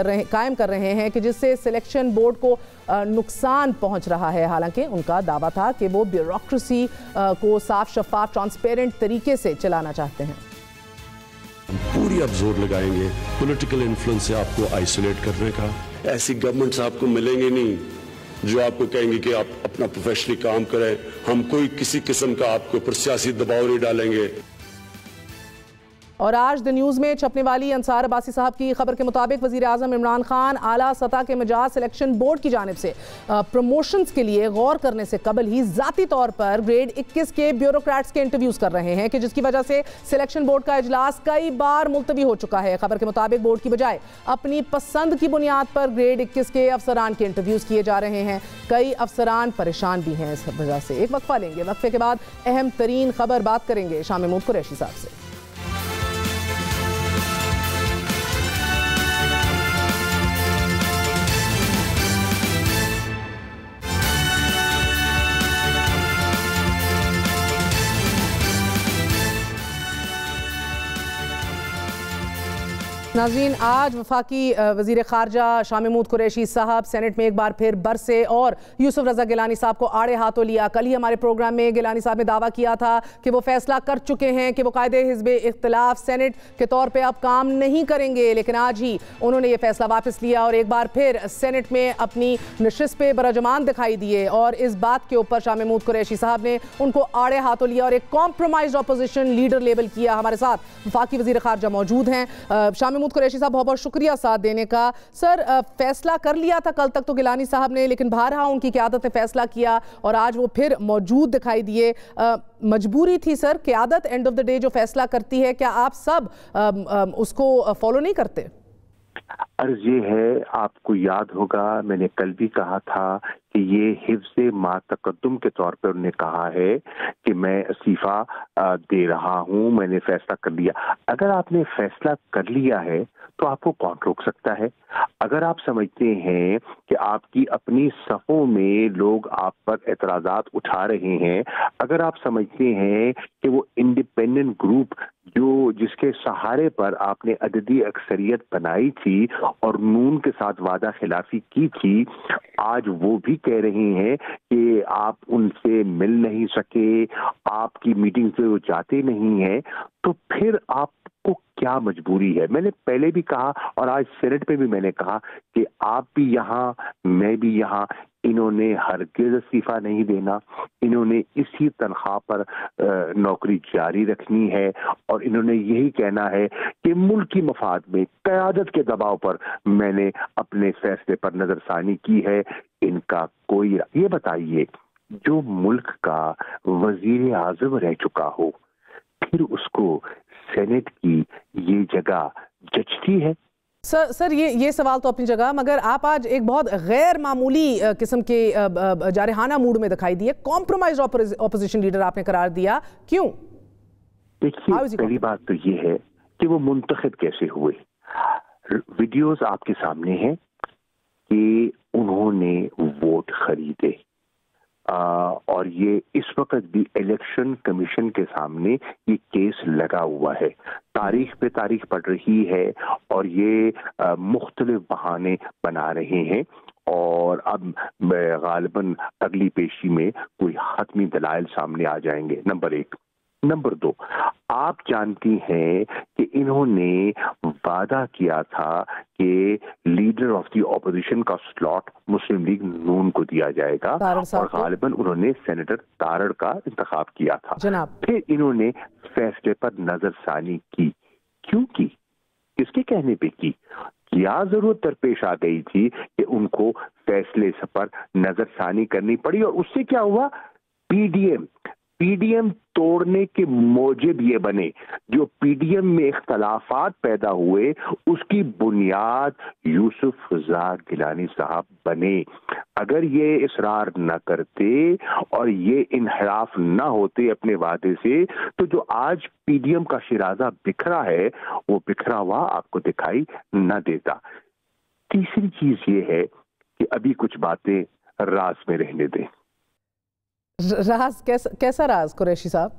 कर रहे हैं कि जिससे सिलेक्शन बोर्ड को नुकसान पहुंच रहा है। हालांकि उनका दावा था कि वो ब्यूरोक्रेसी को साफ, शफाफ, ट्रांसपेरेंट तरीके से चलाना चाहते हैं। पूरी अब जोर लगाएंगे पॉलिटिकल इन्फ्लुएंस से आपको आइसोलेट करने का। ऐसी गवर्नमेंट्स आपको मिलेंगे नहीं जो आपको कहेंगे कि आप अपना प्रोफेशनली काम करें। हम कोई किसी किस्म का आपके ऊपर सियासी दबाव नहीं डालेंगे। और आज द न्यूज़ में छपने वाली अंसार अब्बासी साहब की खबर के मुताबिक वज़ीर आज़म इमरान खान आला सतह के मिजाज सिलेक्शन बोर्ड की जानिब से प्रमोशंस के लिए गौर करने से कबल ही ज़ाती तौर पर ग्रेड 21 के ब्यूरोक्रेट्स के इंटरव्यूज़ कर रहे हैं कि जिसकी वजह से सिलेक्शन बोर्ड का इजलास कई बार मुलतवी हो चुका है। खबर के मुताबिक बोर्ड की बजाय अपनी पसंद की बुनियाद पर ग्रेड 21 के अफसरान के इंटरव्यूज़ किए जा रहे हैं। कई अफसरान परेशान भी हैं इस वजह से। एक वक्फा लेंगे, वक्फे के बाद अहम तरीन खबर बात करेंगे शाह महमूद कुरैशी साहब से। नाज़रीन, आज वफाकी वज़ीर ख़ारजा शाह महमूद कुरैशी साहब सेनेट में एक बार फिर बरसे और यूसुफ रज़ा गिलानी साहब को आड़े हाथों लिया। कल ही हमारे प्रोग्राम में गिलानी साहब ने दावा किया था कि वो फैसला कर चुके हैं कि वो कायदे हिज़्ब इख्तिलाफ सेनेट के तौर पे अब काम नहीं करेंगे, लेकिन आज ही उन्होंने ये फैसला वापस लिया और एक बार फिर सेनेट में अपनी नशिस्त पे बराजमान दिखाई दिए। और इस बात के ऊपर शाह महमूद कुरैशी साहब ने उनको आड़े हाथों लिया और एक कॉम्प्रोमाइज्ड अपोजिशन लीडर लेबल किया। हमारे साथ वफाकी वज़ीर ख़ारजा मौजूद हैं। शाह महमूद कुरैशी साहब, बहुत बहुत शुक्रिया साथ देने का। सर, फैसला कर लिया था कल तक तो गिलानी साहब ने, लेकिन बहरहाल उनकी क़यादत ने फैसला किया और आज वो फिर मौजूद दिखाई दिए। मजबूरी थी सर, क़यादत एंड ऑफ द डे जो फैसला करती है, क्या आप सब उसको फॉलो नहीं करते? अर्ज ये है, आपको याद होगा मैंने कल भी कहा था कि ये हिफ्ज़े मा तक़द्दुम के तौर पर उन्होंने कहा है कि मैं इस्तीफा दे रहा हूं, मैंने फैसला कर लिया। अगर आपने फैसला कर लिया है तो आपको कौन रोक सकता है? अगर आप समझते हैं कि आपकी अपनी सफ़ों में लोग आप पर एतराज़ात उठा रहे हैं, अगर आप समझते हैं कि वो इंडिपेंडेंट ग्रुप जिसके सहारे पर आपने अददी अक्सरियत बनाई थी और नून के साथ वादा खिलाफी की थी, आज वो भी कह रहे हैं कि आप उनसे मिल नहीं सके, आपकी मीटिंग पे वो जाते नहीं हैं, तो फिर आपको क्या मजबूरी है? मैंने पहले भी कहा और आज सेनेट पे भी मैंने कहा कि आप भी यहाँ, मैं भी यहाँ, इन्होंने हरगिज़ इस्तीफा नहीं देना, इन्होंने इसी तनख्वाह पर नौकरी जारी रखनी है और इन्होंने यही कहना है कि मुल्क की मफाद में क़यादत के दबाव पर मैंने अपने फैसले पर नजरसानी की है। इनका कोई, ये बताइए, जो मुल्क का वजीर आज़म रह चुका हो, फिर उसको सेनेट की ये जगह जचती है? सर ये सवाल तो अपनी जगह, मगर आप आज एक बहुत गैर मामूली किस्म के जारहाना मूड में दिखाई दिए। कॉम्प्रोमाइज ऑपोजिशन लीडर आपने करार दिया, क्यों? देखिए, पहली बात तो ये है कि वो मुंतखब कैसे हुए। वीडियोस आपके सामने हैं कि उन्होंने वोट खरीदे और ये इस वक्त भी इलेक्शन कमीशन के सामने ये केस लगा हुआ है, तारीख पे तारीख पड़ रही है और ये मुख्तलिफ बहाने बना रहे हैं और अब गालिबन अगली पेशी में कोई हतमी दलाइल सामने आ जाएंगे। नंबर एक। नंबर दो, आप जानती हैं कि इन्होंने वादा किया था कि लीडर ऑफ द ऑपोजिशन का स्लॉट मुस्लिम लीग नून को दिया जाएगा और गालिबन उन्होंने सेनेटर तारड़ का इंतखाब किया था। फिर इन्होंने फैसले पर नजरसानी की। क्यों की? किसके कहने पे की? क्या जरूरत दरपेश आ गई थी कि उनको फैसले पर नजरसानी करनी पड़ी? और उससे क्या हुआ? पीडीएम तोड़ने के मौजिब ये बने। जो पीडीएम में इख्तलाफात पैदा हुए उसकी बुनियाद यूसुफ रज़ा गिलानी साहब बने। अगर ये इसरार न करते और ये इनहराफ न होते अपने वादे से, तो जो आज पीडीएम का शिराजा बिखरा है वो बिखरा हुआ आपको दिखाई न देता। तीसरी चीज ये है कि अभी कुछ बातें राज में रहने दें। राज कैसा राज कुरैशी साहब?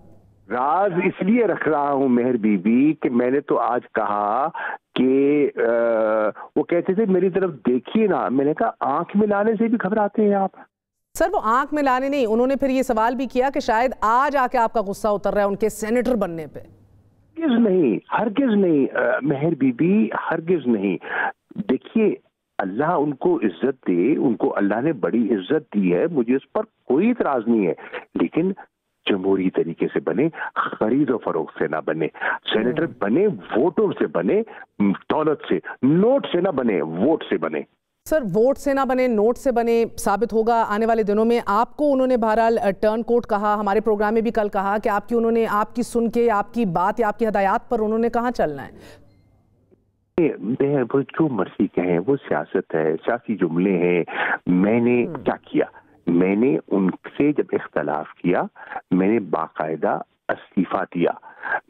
राज इसलिए रख रहा हूं मेहर बीबी कि मैंने तो आज कहा कि वो कहते थे मेरी तरफ देखिए ना, मैंने कहा आंख मिलाने से भी घबराते हैं आप? सर, वो आंख मिलाने नहीं, उन्होंने फिर ये सवाल भी किया कि शायद आज आके आपका गुस्सा उतर रहा है उनके सेनेटर बनने पे। हरगिज नहीं मेहर बीबी, हरगिज नहीं। देखिए, अल्लाह उनको इज्जत दे, उनको अल्लाह ने बड़ी इज्जत दी है, मुझे इस पर कोई इतराज नहीं है, लेकिन जमहूरी तरीके से बने, खरीद और फरोख्त से ना बने। सेनेटर बने वोटों से बने, दौलत से, नोट से ना बने, वोट से बने। सर, वोट से ना बने, नोट से बने साबित होगा आने वाले दिनों में। आपको उन्होंने बहरहाल टर्न कोट कहा, हमारे प्रोग्राम में भी कल कहा कि आपकी सुन के, आपकी बात या आपकी हदायत पर उन्होंने कहाँ चलना है। वो जो मर्जी कहें, वो सियासत है, सियासी जुमले हैं। मैंने क्या किया? मैंने उनसे जब इख्तलाफ किया, मैंने बाकायदा इस्तीफा दिया,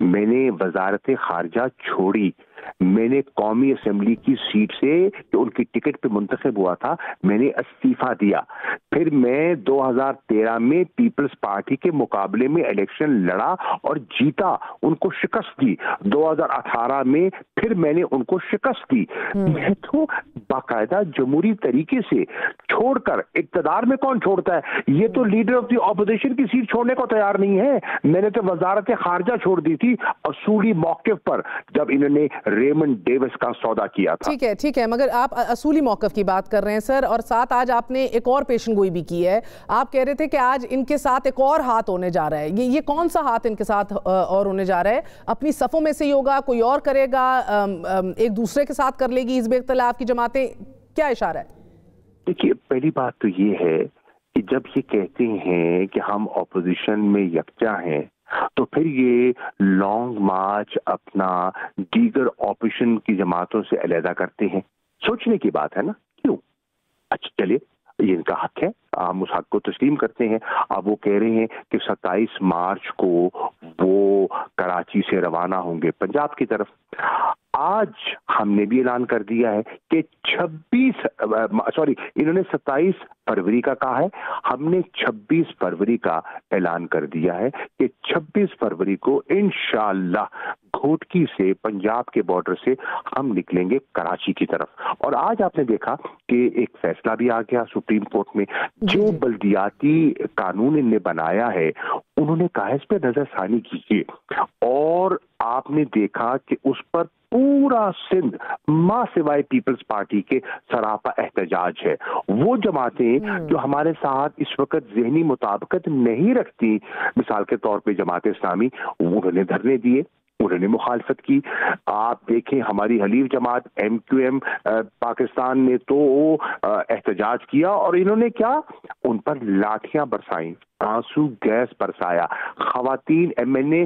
मैंने वजारत खारजा छोड़ी, मैंने कौमी असेंबली की सीट से जो उनकी टिकट पे मुंतखब हुआ था, मैंने इस्तीफा दिया। फिर मैं 2013 में पीपल्स पार्टी के मुकाबले में इलेक्शन लड़ा और जीता, उनको शिकस्त दी। 2018 में फिर मैंने उनको शिकस्त दी। मैं तो बाकायदा जमहूरी तरीके से छोड़कर, इक़्तिदार में कौन छोड़ता है? ये तो लीडर ऑफ द ऑपोजिशन की सीट छोड़ने को तैयार नहीं है। मैंने तो वजारत खारजा छोड़ दी थी असूली मौक़िफ़ पर, जब इन्होंने रेमंड डेविस का सौदा किया था। ठीक है, मगर आप असूली मौक़िफ़ की बात कर रहे हैं सर, और साथ आज आपने एक और पेशनगोई भी की है। आप कह रहे थे कि आज इनके साथ एक और हाथ होने जा रहा है। ये कौन सा हाथ इनके साथ और होने जा रहा है? अपनी सफ़ों में से ही होगा, कोई और करेगा, एक दूसरे के साथ कर लेगी हिज़्ब इख्तिलाफ की जमातें? क्या इशारा है? देखिए, पहली बात तो ये है कि जब ये कहते हैं कि हम ऑपोजिशन में यकजा हैं, तो फिर ये लॉन्ग मार्च अपना दीगर ऑपोजिशन की जमातों से अलहदा करते हैं। सोचने की बात है ना, क्यों? अच्छा चलिए, ये इनका हक है, हम उस हक को तस्लीम करते हैं। अब वो कह रहे हैं कि 27 मार्च को वो कराची से रवाना होंगे पंजाब की तरफ। आज हमने भी ऐलान कर दिया है कि इन्होंने 27 फरवरी का कहा है, हमने 26 फरवरी का ऐलान कर दिया है कि 26 फरवरी को इंशाअल्लाह घोटकी से, पंजाब के बॉर्डर से हम निकलेंगे कराची की तरफ। और आज आपने देखा कि एक फैसला भी आ गया सुप्रीम कोर्ट में। जो बल्दियाती कानून इनने बनाया है, उन्होंने कहा इस पर नजरसानी कीजिए, और आपने देखा कि उस पर पूरा सिंध मां सिवाय पीपल्स पार्टी के सरापा एहतजाज है। वो जमातें जो हमारे साथ इस वक्त जहनी मुताबिकत नहीं रखती, मिसाल के तौर पे जमात इस्लामी, उन्होंने धरने दिए, उन्होंने मुखालफत की। आप देखें हमारी हलीफ जमात MQM पाकिस्तान ने तो एहतजाज किया, और इन्होंने क्या, उन पर लाठियां बरसाई, आंसू गैस बरसाया। खवातीन MNA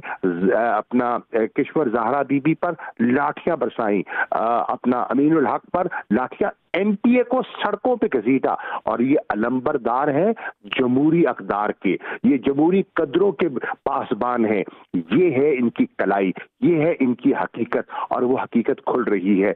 अपना किश्वर ज़हरा बीबी पर लाठियां बरसाई, अपना अमीनुल हक पर लाठियां, MPA को सड़कों पे घसीटा। और ये अलंबरदार है जमहूरी अक़दार के, ये जमहूरी कदरों के पासबान हैं। ये है इनकी कलाई, ये है इनकी हकीकत, और वो हकीकत खुल रही है।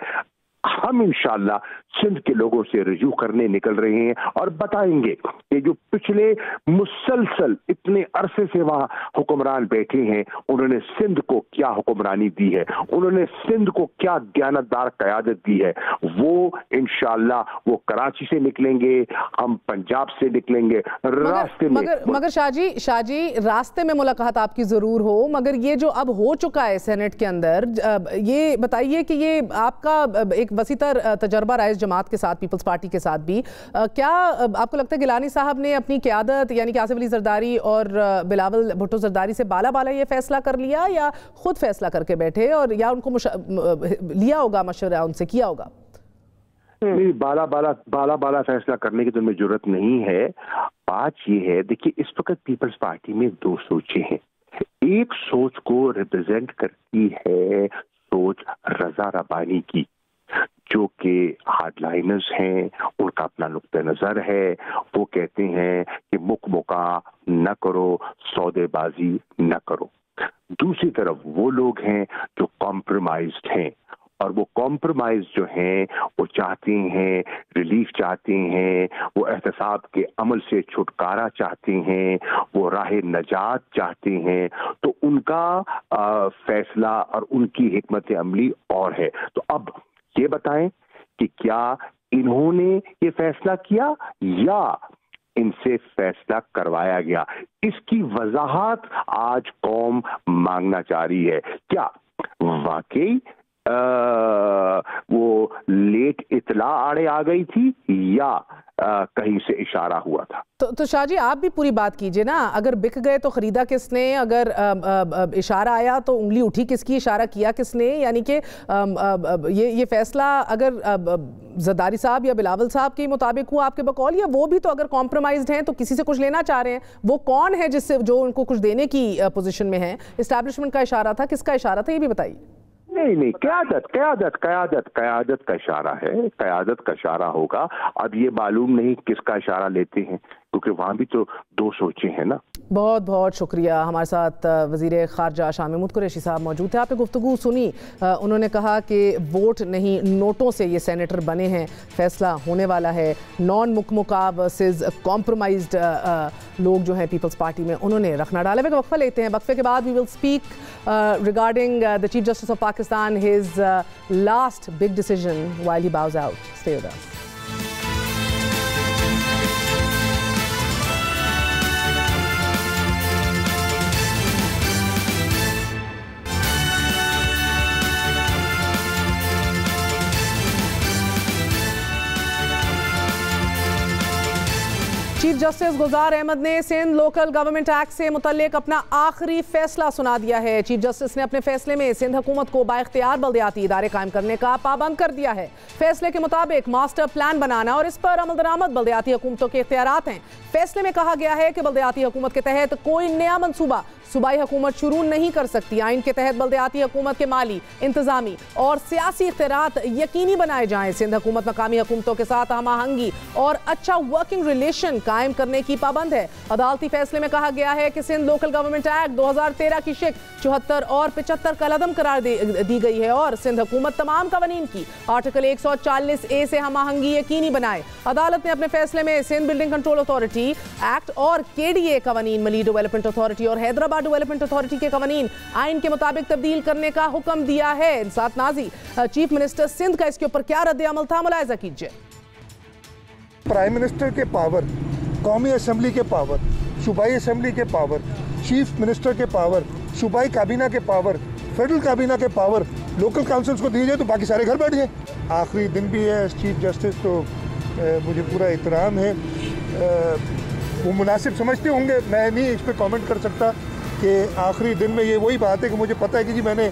हम इंशाअल्लाह सिंध के लोगों से रुजू करने निकल रहे हैं और बताएंगे कि जो पिछले मुसलसल इतने अरसे से वहां हुक्मरान बैठे हैं, उन्होंने सिंध को क्या हुक्मरानी दी है, उन्होंने सिंध को क्या दयानतदार क़यादत दी है। वो इंशाअल्लाह वो कराची से निकलेंगे, हम पंजाब से निकलेंगे। रास्ते में मगर शाहजी रास्ते में मुलाकात आपकी जरूर हो, मगर ये जो अब हो चुका है सेनेट के अंदर, ये बताइए कि ये आपका एक वसीतर तजर्बा रहा है जमात के साथ, पीपल्स पार्टी के साथ भी, क्या आपको लगता है गिलानी साहब ने अपनी क़यादत यानी कि आसिफ अली जरदारी और बिलावल भुट्टो जरदारी से बाला बाला ये फैसला कर लिया, या खुद फैसला करके बैठे, और या उनको लिया होगा मशवरा, उनसे किया होगा? नहीं, बाला बाला फैसला करने की तो हमें जरूरत नहीं है। बात ये है, देखिए इस वक्त पीपल्स पार्टी में दो सोचें हैं। एक सोच को रिप्रेजेंट करती है सोच रजा रबानी की, जो कि हार्डलाइनर्स हैं, उनका अपना नुक्ते नजर है। वो कहते हैं कि मुकमुका न करो, सौदेबाजी न करो। दूसरी तरफ वो लोग हैं जो कॉम्प्रोमाइज्ड हैं, और वो कॉम्प्रोमाइज जो हैं वो चाहते हैं, रिलीफ चाहते हैं, वो एहतसाब के अमल से छुटकारा चाहते हैं, वो राह नजात चाहते हैं। तो उनका फैसला और उनकी हिकमत अमली और है। तो अब ये बताएं कि क्या इन्होंने ये फैसला किया या इनसे फैसला करवाया गया? इसकी वजाहत आज कौम मांगना चाह रही है। क्या वाकई वो लेट एक इतला आड़े आ गई थी या कहीं से इशारा हुआ था? तो शाह जी, आप भी पूरी बात कीजिए ना। अगर बिक गए तो खरीदा किसने? अगर इशारा आया तो उंगली उठी किसकी, इशारा किया किसने? यानी कि ये फैसला अगर जरदारी साहब या बिलावल साहब के मुताबिक हुआ आपके बकौल, या वो भी तो अगर कॉम्प्रोमाइज्ड हैं तो किसी से कुछ लेना चाह रहे हैं, वो कौन है जिससे जो उनको कुछ देने की पोजीशन में है? एस्टैब्लिशमेंट का इशारा था, किसका इशारा था, ये भी बताइए। नहीं, क़यादत का इशारा है, क़यादत का इशारा होगा। अब ये मालूम नहीं किसका इशारा लेते हैं, क्योंकि वहां भी तो दो सोचें हैं ना। बहुत बहुत शुक्रिया। हमारे साथ वज़ीर ख़ारजा शाह महमूद कुरैशी साहब मौजूद थे। आपने गुफ्तगू सुनी, उन्होंने कहा कि वोट नहीं नोटों से ये सेनेटर बने हैं, फैसला होने वाला है। नॉन मुकमुका वर्सेस कॉम्प्रोमाइज्ड लोग जो हैं पीपल्स पार्टी में, उन्होंने रखना डाला। एक वक्फा लेते हैं, वक्फे के बाद we will speak regarding the chief justice of Pakistan, his last big decision while he bows out. Stay with us. Chief justice Gulzar Ahmed ने सिंध लोकल गवर्नमेंट एक्ट से मुतल्लिक अपना आखिरी फैसला सुना दिया है। चीफ जस्टिस ने अपने फैसले में सिंध हुकूमत को बाइख्तियार बल्दियाती इदारे कायम करने का पाबंद कर दिया है। फैसले के मुताबिक मास्टर प्लान बनाना और इस पर अमल दरामद बल्दियाती हुकूमतों के इख्तियारात हैं। फैसले में कहा गया है कि बल्दियाती हुकूमत के तहत कोई नया मनसूबा सूबाई हुकूमत शुरू नहीं कर सकती। आइन के तहत बल्दियाती हुकूमत के माली, इंतजामी और सियासी इख्तियारात यकीनी बनाए जाएं। सिंध हुकूमत मकामी हुकूमतों के साथ हम आहंगी और अच्छा वर्किंग रिलेशन कायम करने की पाबंद है। अदालती फैसले में कहा गया है कि सिंध लोकल गवर्नमेंट एक्ट 2013 की शिक 74 और 75 कलअदम करार दी गई है और सिंध हुकूमत तमाम कवानीन की आर्टिकल 140A से हम आहंगी यकीनी बनाए। अदालत ने अपने फैसले में Sindh building control authority act और KDA कवानीन, मली डेवलपमेंट अथॉरिटी और हैदराबाद डेवलपमेंट अथॉरिटी के कवानीन आइन के मुताबिक तब्दील करने का हुक्म दिया है। इंसात नाजी चीफ मिनिस्टर सिंध का इसके ऊपर क्या रद्द अमल था, मुलाहिजा कीजिए। प्राइम मिनिस्टर के पावर, कौमी असम्बली के पावर, सूबाई असम्बली के पावर, चीफ मिनिस्टर के पावर, सूबाई काबीना के पावर, फेडरल काबीना के पावर लोकल काउंसिल्स को दिए जाए तो बाकी सारे घर बैठ जाए। आखिरी दिन भी है चीफ जस्टिस, तो मुझे पूरा एहतराम है। वो मुनासिब समझते होंगे, मैं नहीं इस पर कमेंट कर सकता कि आखिरी दिन में ये वही बात है कि मुझे पता है कि जी मैंने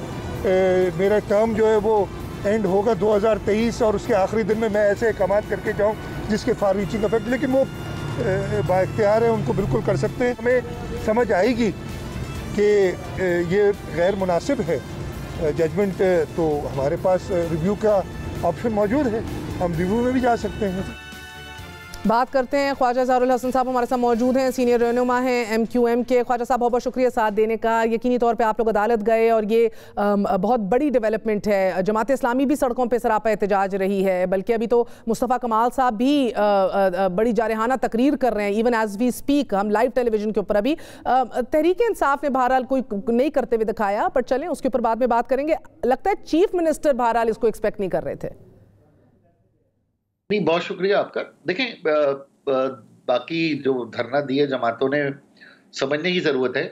मेरा टर्म जो है वो एंड होगा 2023 और उसके आखिरी दिन में मैं ऐसे इक़ामात करके जाऊँ जिसके फार रीचिंग इफेक्ट, लेकिन वो बाइख्तियार है, उनको बिल्कुल कर सकते हैं। हमें समझ आएगी कि ये गैर मुनासिब है जजमेंट, तो हमारे पास रिव्यू का ऑप्शन मौजूद है, हम रिव्यू में भी जा सकते हैं। बात करते हैं, ख्वाजा ज़ारुल हसन साहब हमारे साथ मौजूद हैं, सीनियर रहनुमा हैं MQM के। ख्वाजा साहब, बहुत बहुत शुक्रिया साथ देने का। यकीनी तौर पे आप लोग अदालत गए और ये बहुत बड़ी डेवलपमेंट है। जमात इस्लामी भी सड़कों पे सरापा एहतजाज रही है, बल्कि अभी तो मुस्तफ़ा कमाल साहब भी बड़ी जारहाना तकरीर कर रहे हैं, इवन एज वी स्पीक। हम लाइव टेलीविजन के ऊपर अभी तहरीक इंसाफ ने बहरहाल कोई नहीं करते हुए दिखाया, पर चलें उसके ऊपर बाद में बात करेंगे। लगता है चीफ मिनिस्टर बहरहाल इसको एक्सपेक्ट नहीं कर रहे थे। नहीं, बहुत शुक्रिया आपका। देखें, बाकी जो धरना दिए जमातों ने, समझने की ज़रूरत है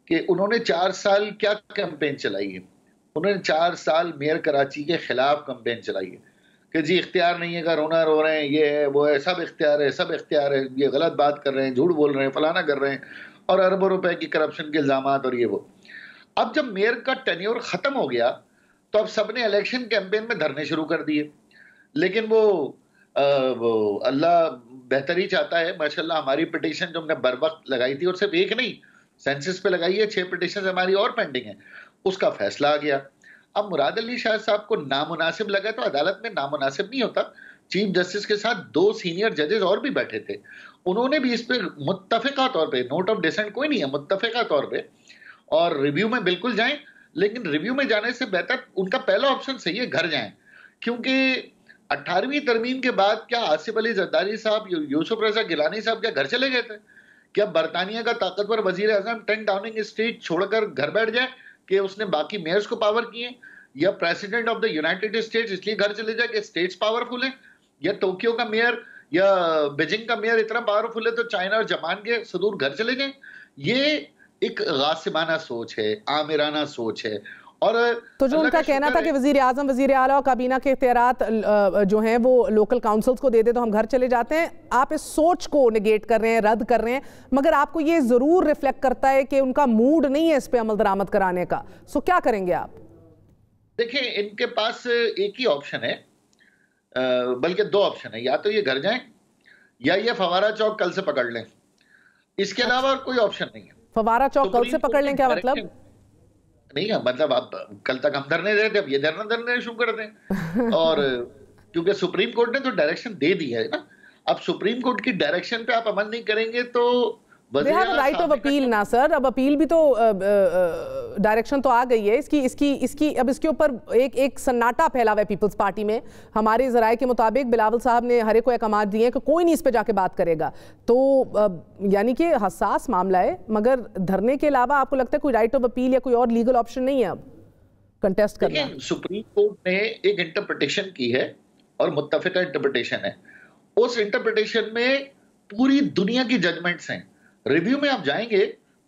कि उन्होंने 4 साल क्या कैंपेन चलाई है। उन्होंने 4 साल मेयर कराची के खिलाफ कैंपेन चलाई है कि जी इख्तियार नहीं है, रोना रो रहे हैं, ये है वो है, सब इख्तियार है, सब इख्तियार है, ये गलत बात कर रहे हैं, झूठ बोल रहे हैं, फलाना कर रहे हैं, और अरबों रुपए की करप्शन के इल्ज़ामात और ये वो। अब जब मेयर का टेन्योर ख़त्म हो गया तो अब सब ने इलेक्शन कैंपेन में धरने शुरू कर दिए। लेकिन वो अल्लाह बेहतर ही चाहता है। माशाल्लाह हमारी पिटीशन जो हमने बर वक्त लगाई थी, और सिर्फ एक नहीं, सेंसस पे लगाई है, 6 पिटीशन हमारी और पेंडिंग है, उसका फैसला आ गया। अब मुराद अली शाह साहब को नामुनासिब लगा तो अदालत में नामुनासिब नहीं होता। चीफ जस्टिस के साथ 2 सीनियर जजेस और भी बैठे थे, उन्होंने भी इस पर मुत्तफ़िका तौर पे, नोट ऑफ डिसेंट कोई नहीं है, मुत्तफ़िका तौर पे, और रिव्यू में बिल्कुल जाएं। लेकिन रिव्यू में जाने से बेहतर उनका पहला ऑप्शन सही है, घर जाएं। क्योंकि 18वीं तरमीम के बाद क्या आसिफ अली जरदारी साहब, यूसुफ रजा गिलानी साहब क्या घर चले गए थे? क्या बरतानिया का ताकतवर वजीर आजम 10 डाउनिंग स्ट्रीट छोड़कर घर बैठ जाए कि उसने बाकी मेयर्स को पावर किए? या president of the United states इसलिए घर चले जाए कि स्टेट्स पावरफुल है? या टोक्यो का मेयर या बीजिंग का मेयर इतना पावरफुल है तो चाइना और जापान के सदूर घर चले जाए? ये एक गासिबाना सोच है, आमिराना सोच है, और तो जो उनका कहना था कि वजीर आजम, वजीर आला और काबीना के इख्तियारात जो हैं वो लोकल काउंसिल्स को दे दे तो हम घर चले जाते हैं, आप इस सोच को निगेट कर रहे हैं, रद्द कर रहे हैं, मगर आपको ये जरूर रिफ्लेक्ट करता है कि उनका मूड नहीं है इस पे अमल दरामद कराने का। सो क्या करेंगे आप? देखिए, इनके पास एक ही ऑप्शन है, बल्कि दो ऑप्शन है, या तो ये घर जाएं या ये फवारा चौक कल से पकड़ लें, इसके अलावा और कोई ऑप्शन नहीं है। फवारा चौक कल से पकड़ लें क्या मतलब? नहीं है, मतलब आप कल तक हम धरने दे थे, अब ये धरने शुरू कर दें। और क्योंकि सुप्रीम कोर्ट ने तो डायरेक्शन दे दी है ना, अब सुप्रीम कोर्ट की डायरेक्शन पे आप अमल नहीं करेंगे तो राइट ऑफ अपील ना सर, अब अपील भी तो डायरेक्शन तो आ गई है इसकी अब इसके ऊपर एक सन्नाटा फैला हुआ है पीपल्स पार्टी में। हमारे जराये के मुताबिक बिलावल साहब ने हर एक को अहकाम दिए हैं कि कोई नहीं इस पे जाके बात करेगा, तो यानी कि हसास मामला है, मगर धरने के अलावा आपको लगता है कोई राइट ऑफ अपील या कोई और लीगल ऑप्शन नहीं है अब कंटेस्ट करना? सुप्रीम कोर्ट ने एक इंटरप्रिटेशन की है और मुत्तफिका इंटरप्रिटेशन है, उस इंटरप्रिटेशन में पूरी दुनिया की जजमेंट्स हैं। रिव्यू में आप जाएंगे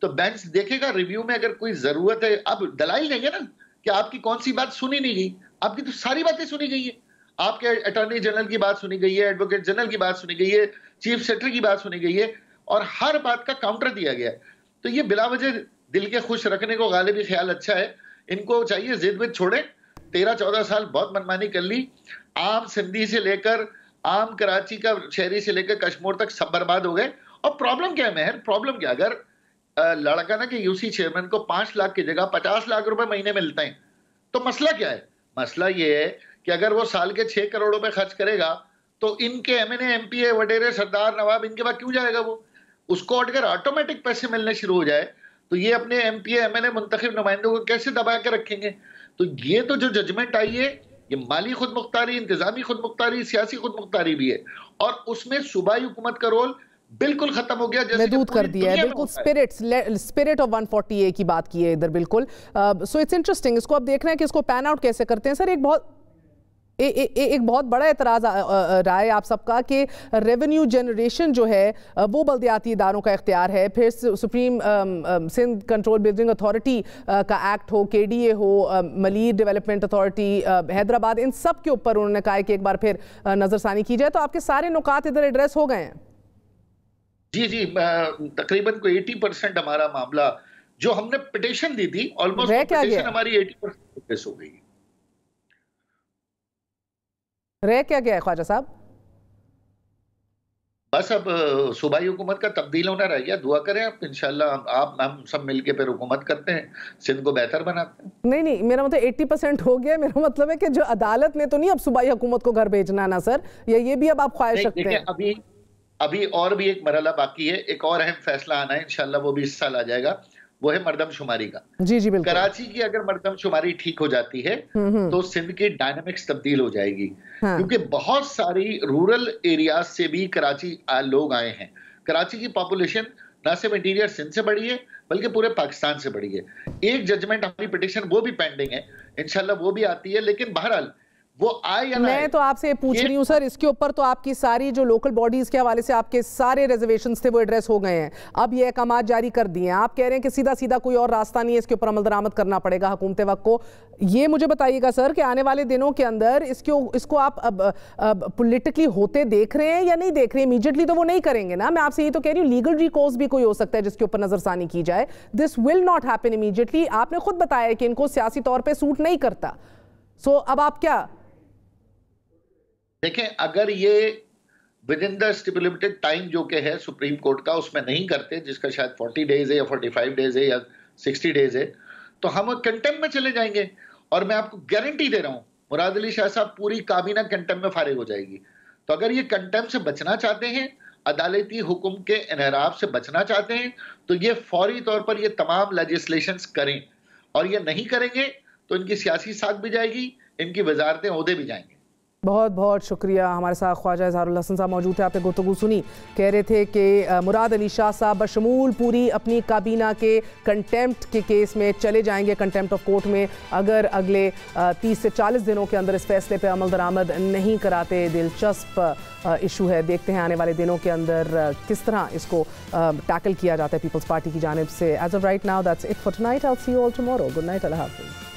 तो बेंच देखेगा, रिव्यू में अगर कोई जरूरत है आप दलाइल देंगे ना कि आपकी कौन सी बात सुनी नहीं गई, आपकी तो सारी बातें सुनी गई है, आपके अटॉर्नी जनरल की बात सुनी गई है, एडवोकेट जनरल की बात सुनी गई है, चीफ सेक्रेटरी की बात सुनी गई है, और हर बात का काउंटर दिया गया है। तो ये बिलावजह दिल के खुश रखने को गालिबी ख्याल अच्छा है, इनको चाहिए जिद विद छोड़े। 13-14 साल बहुत मनमानी कर ली, आम सिंधी से लेकर आम कराची का शहरी से लेकर कश्मीर तक सब बर्बाद हो गए। और प्रॉब्लम क्या है मेहर, प्रॉब्लम क्या, अगर लड़काना के यूसी चेयरमैन को 5 लाख की जगह 50 लाख रुपए महीने मिलते हैं तो मसला क्या है? मसला ये है कि अगर वो साल के 6 करोड़ रुपए खर्च करेगा तो इनके MNA MPA वडेरे सरदार नवाब इनके पास क्यों जाएगा वो? उसको अगर ऑटोमेटिक पैसे मिलने शुरू हो जाए तो ये अपने MPA MNA मुंतखब नुमाइंदों को कैसे दबा के रखेंगे? तो ये तो जो जजमेंट आई है ये माली खुद मुख्तारी, इंतजामी खुद मुख्तारी, सियासी खुद मुख्तारी भी है, और उसमें सूबाई हुकूमत का रोल बिल्कुल खत्म हो गया, जैसे महदूद कर दिया है। बिल्कुल स्पिरिट ऑफ 140A की बात की है इधर, बिल्कुल। सो इट्स इंटरेस्टिंग, इसको अब देखना है कि इसको पैन आउट कैसे करते हैं। सर एक बहुत बड़ा एतराज़ रहा है आप सबका कि रेवेन्यू जनरेशन जो है वो बल्दियाती इदारों का इख्तियार है, फिर supreme Sindh control building authority का एक्ट हो, KDA हो, मलीर डेवलपमेंट अथॉरिटी हैदराबाद, इन सब के ऊपर उन्होंने कहा है कि एक बार फिर नज़रसानी की जाए। तो आपके सारे नुकात इधर एड्रेस हो गए हैं? जी, तकरीबन को 80% हमारा मामला जो हमने पिटीशन दी थी, ऑलमोस्ट पिटीशन हमारी 80% एड्रेस हो गई। रह क्या गया है ख्वाजा साहब? बस अब सूबाई हुकूमत का तब्दील होना रह गया। दुआ करें आप, इंशाल्लाह आप हम सब मिलके फिर हुकूमत करते हैं, सिंध को बेहतर बनाते हैं। नहीं, मेरा मतलब 80% हो गया। मेरा मतलब है कि जो अदालत ने तो नहीं अब सूबाई हुकूमत को घर भेजना ना सर, या ये भी अब आप ख्वाहिश रखते हैं? अभी और भी एक मरहला बाकी है, एक और अहम फैसला आना है, इंशाल्लाह वो भी इस साल आ जाएगा, वो है मरदमशुमारी का। जी बिल्कुल। कराची की अगर मरदमशुमारी ठीक हो जाती है तो सिंध की डायनामिक्स तब्दील हो जाएगी, क्योंकि बहुत सारी रूरल एरियाज से भी कराची लोग आए हैं। कराची की पॉपुलेशन ना सिर्फ इंटीरियर सिंध से बढ़ी है बल्कि पूरे पाकिस्तान से बढ़ी है। एक जजमेंट हमारी पिटीशन वो भी पेंडिंग है, इंशाल्लाह वो भी आती है, लेकिन बहरहाल वो आए या ना मैं तो आपसे पूछ रही हूँ सर, इसके ऊपर तो आपकी सारी जो लोकल बॉडीज के हवाले से आपके सारे रिजर्वेशंस थे वो एड्रेस हो गए हैं, अब ये अहकाम जारी कर दिए हैं। आप कह रहे हैं कि सीधा कोई और रास्ता नहीं है, इसके ऊपर अमल दरामद करना पड़ेगा हुकूमत वक्त को। ये मुझे बताइएगा सर कि आने वाले दिनों के अंदर इसको आप अब पॉलिटिकली होते देख रहे हैं या नहीं देख रहे हैं? इमीडिएटली तो वो नहीं करेंगे ना। मैं आपसे ये तो कह रही हूँ लीगल रिकोर्स भी कोई हो सकता है जिसके ऊपर नजरसानी की जाए। This will not happen immediately. आपने खुद बताया कि इनको सियासी तौर पर सूट नहीं करता। सो अब आप क्या देखें, अगर ये with in the stipulated time जो के है सुप्रीम कोर्ट का उसमें नहीं करते, जिसका शायद 40 डेज है या 45 डेज है या 60 डेज है, तो हम कंटेम्प्ट में चले जाएंगे। और मैं आपको गारंटी दे रहा हूं मुराद अली शाह साहब पूरी काबीना कंटेम्प्ट में फारिग हो जाएगी। तो अगर ये कंटेम्प्ट से बचना चाहते हैं, अदालती हुक्म के इनहराफ से बचना चाहते हैं, तो ये फौरी तौर पर ये तमाम लेजिस्लेशंस करें, और ये नहीं करेंगे तो इनकी सियासी साख भी जाएगी, इनकी वजारतें ओहदे भी जाएंगे। बहुत बहुत शुक्रिया। हमारे साथ ख्वाजा इजहारुल हसन साहब मौजूद थे। आपने गुफ्तगू सुनी, कह रहे थे कि मुराद अली शाह साहब बशमूल पूरी अपनी काबीना के कंटेम्प्ट के केस में चले जाएंगे कंटेम्प्ट ऑफ कोर्ट में, अगर अगले 30 से 40 दिनों के अंदर इस फैसले पे अमल दरामद नहीं कराते। दिलचस्प इशू है, देखते हैं आने वाले दिनों के अंदर किस तरह इसको टैकल किया जाता है पीपल्स पार्टी की जानिब से। As of right now that's it for tonight. I will see you all tomorrow. Good night, अल्लाह हाफिज़।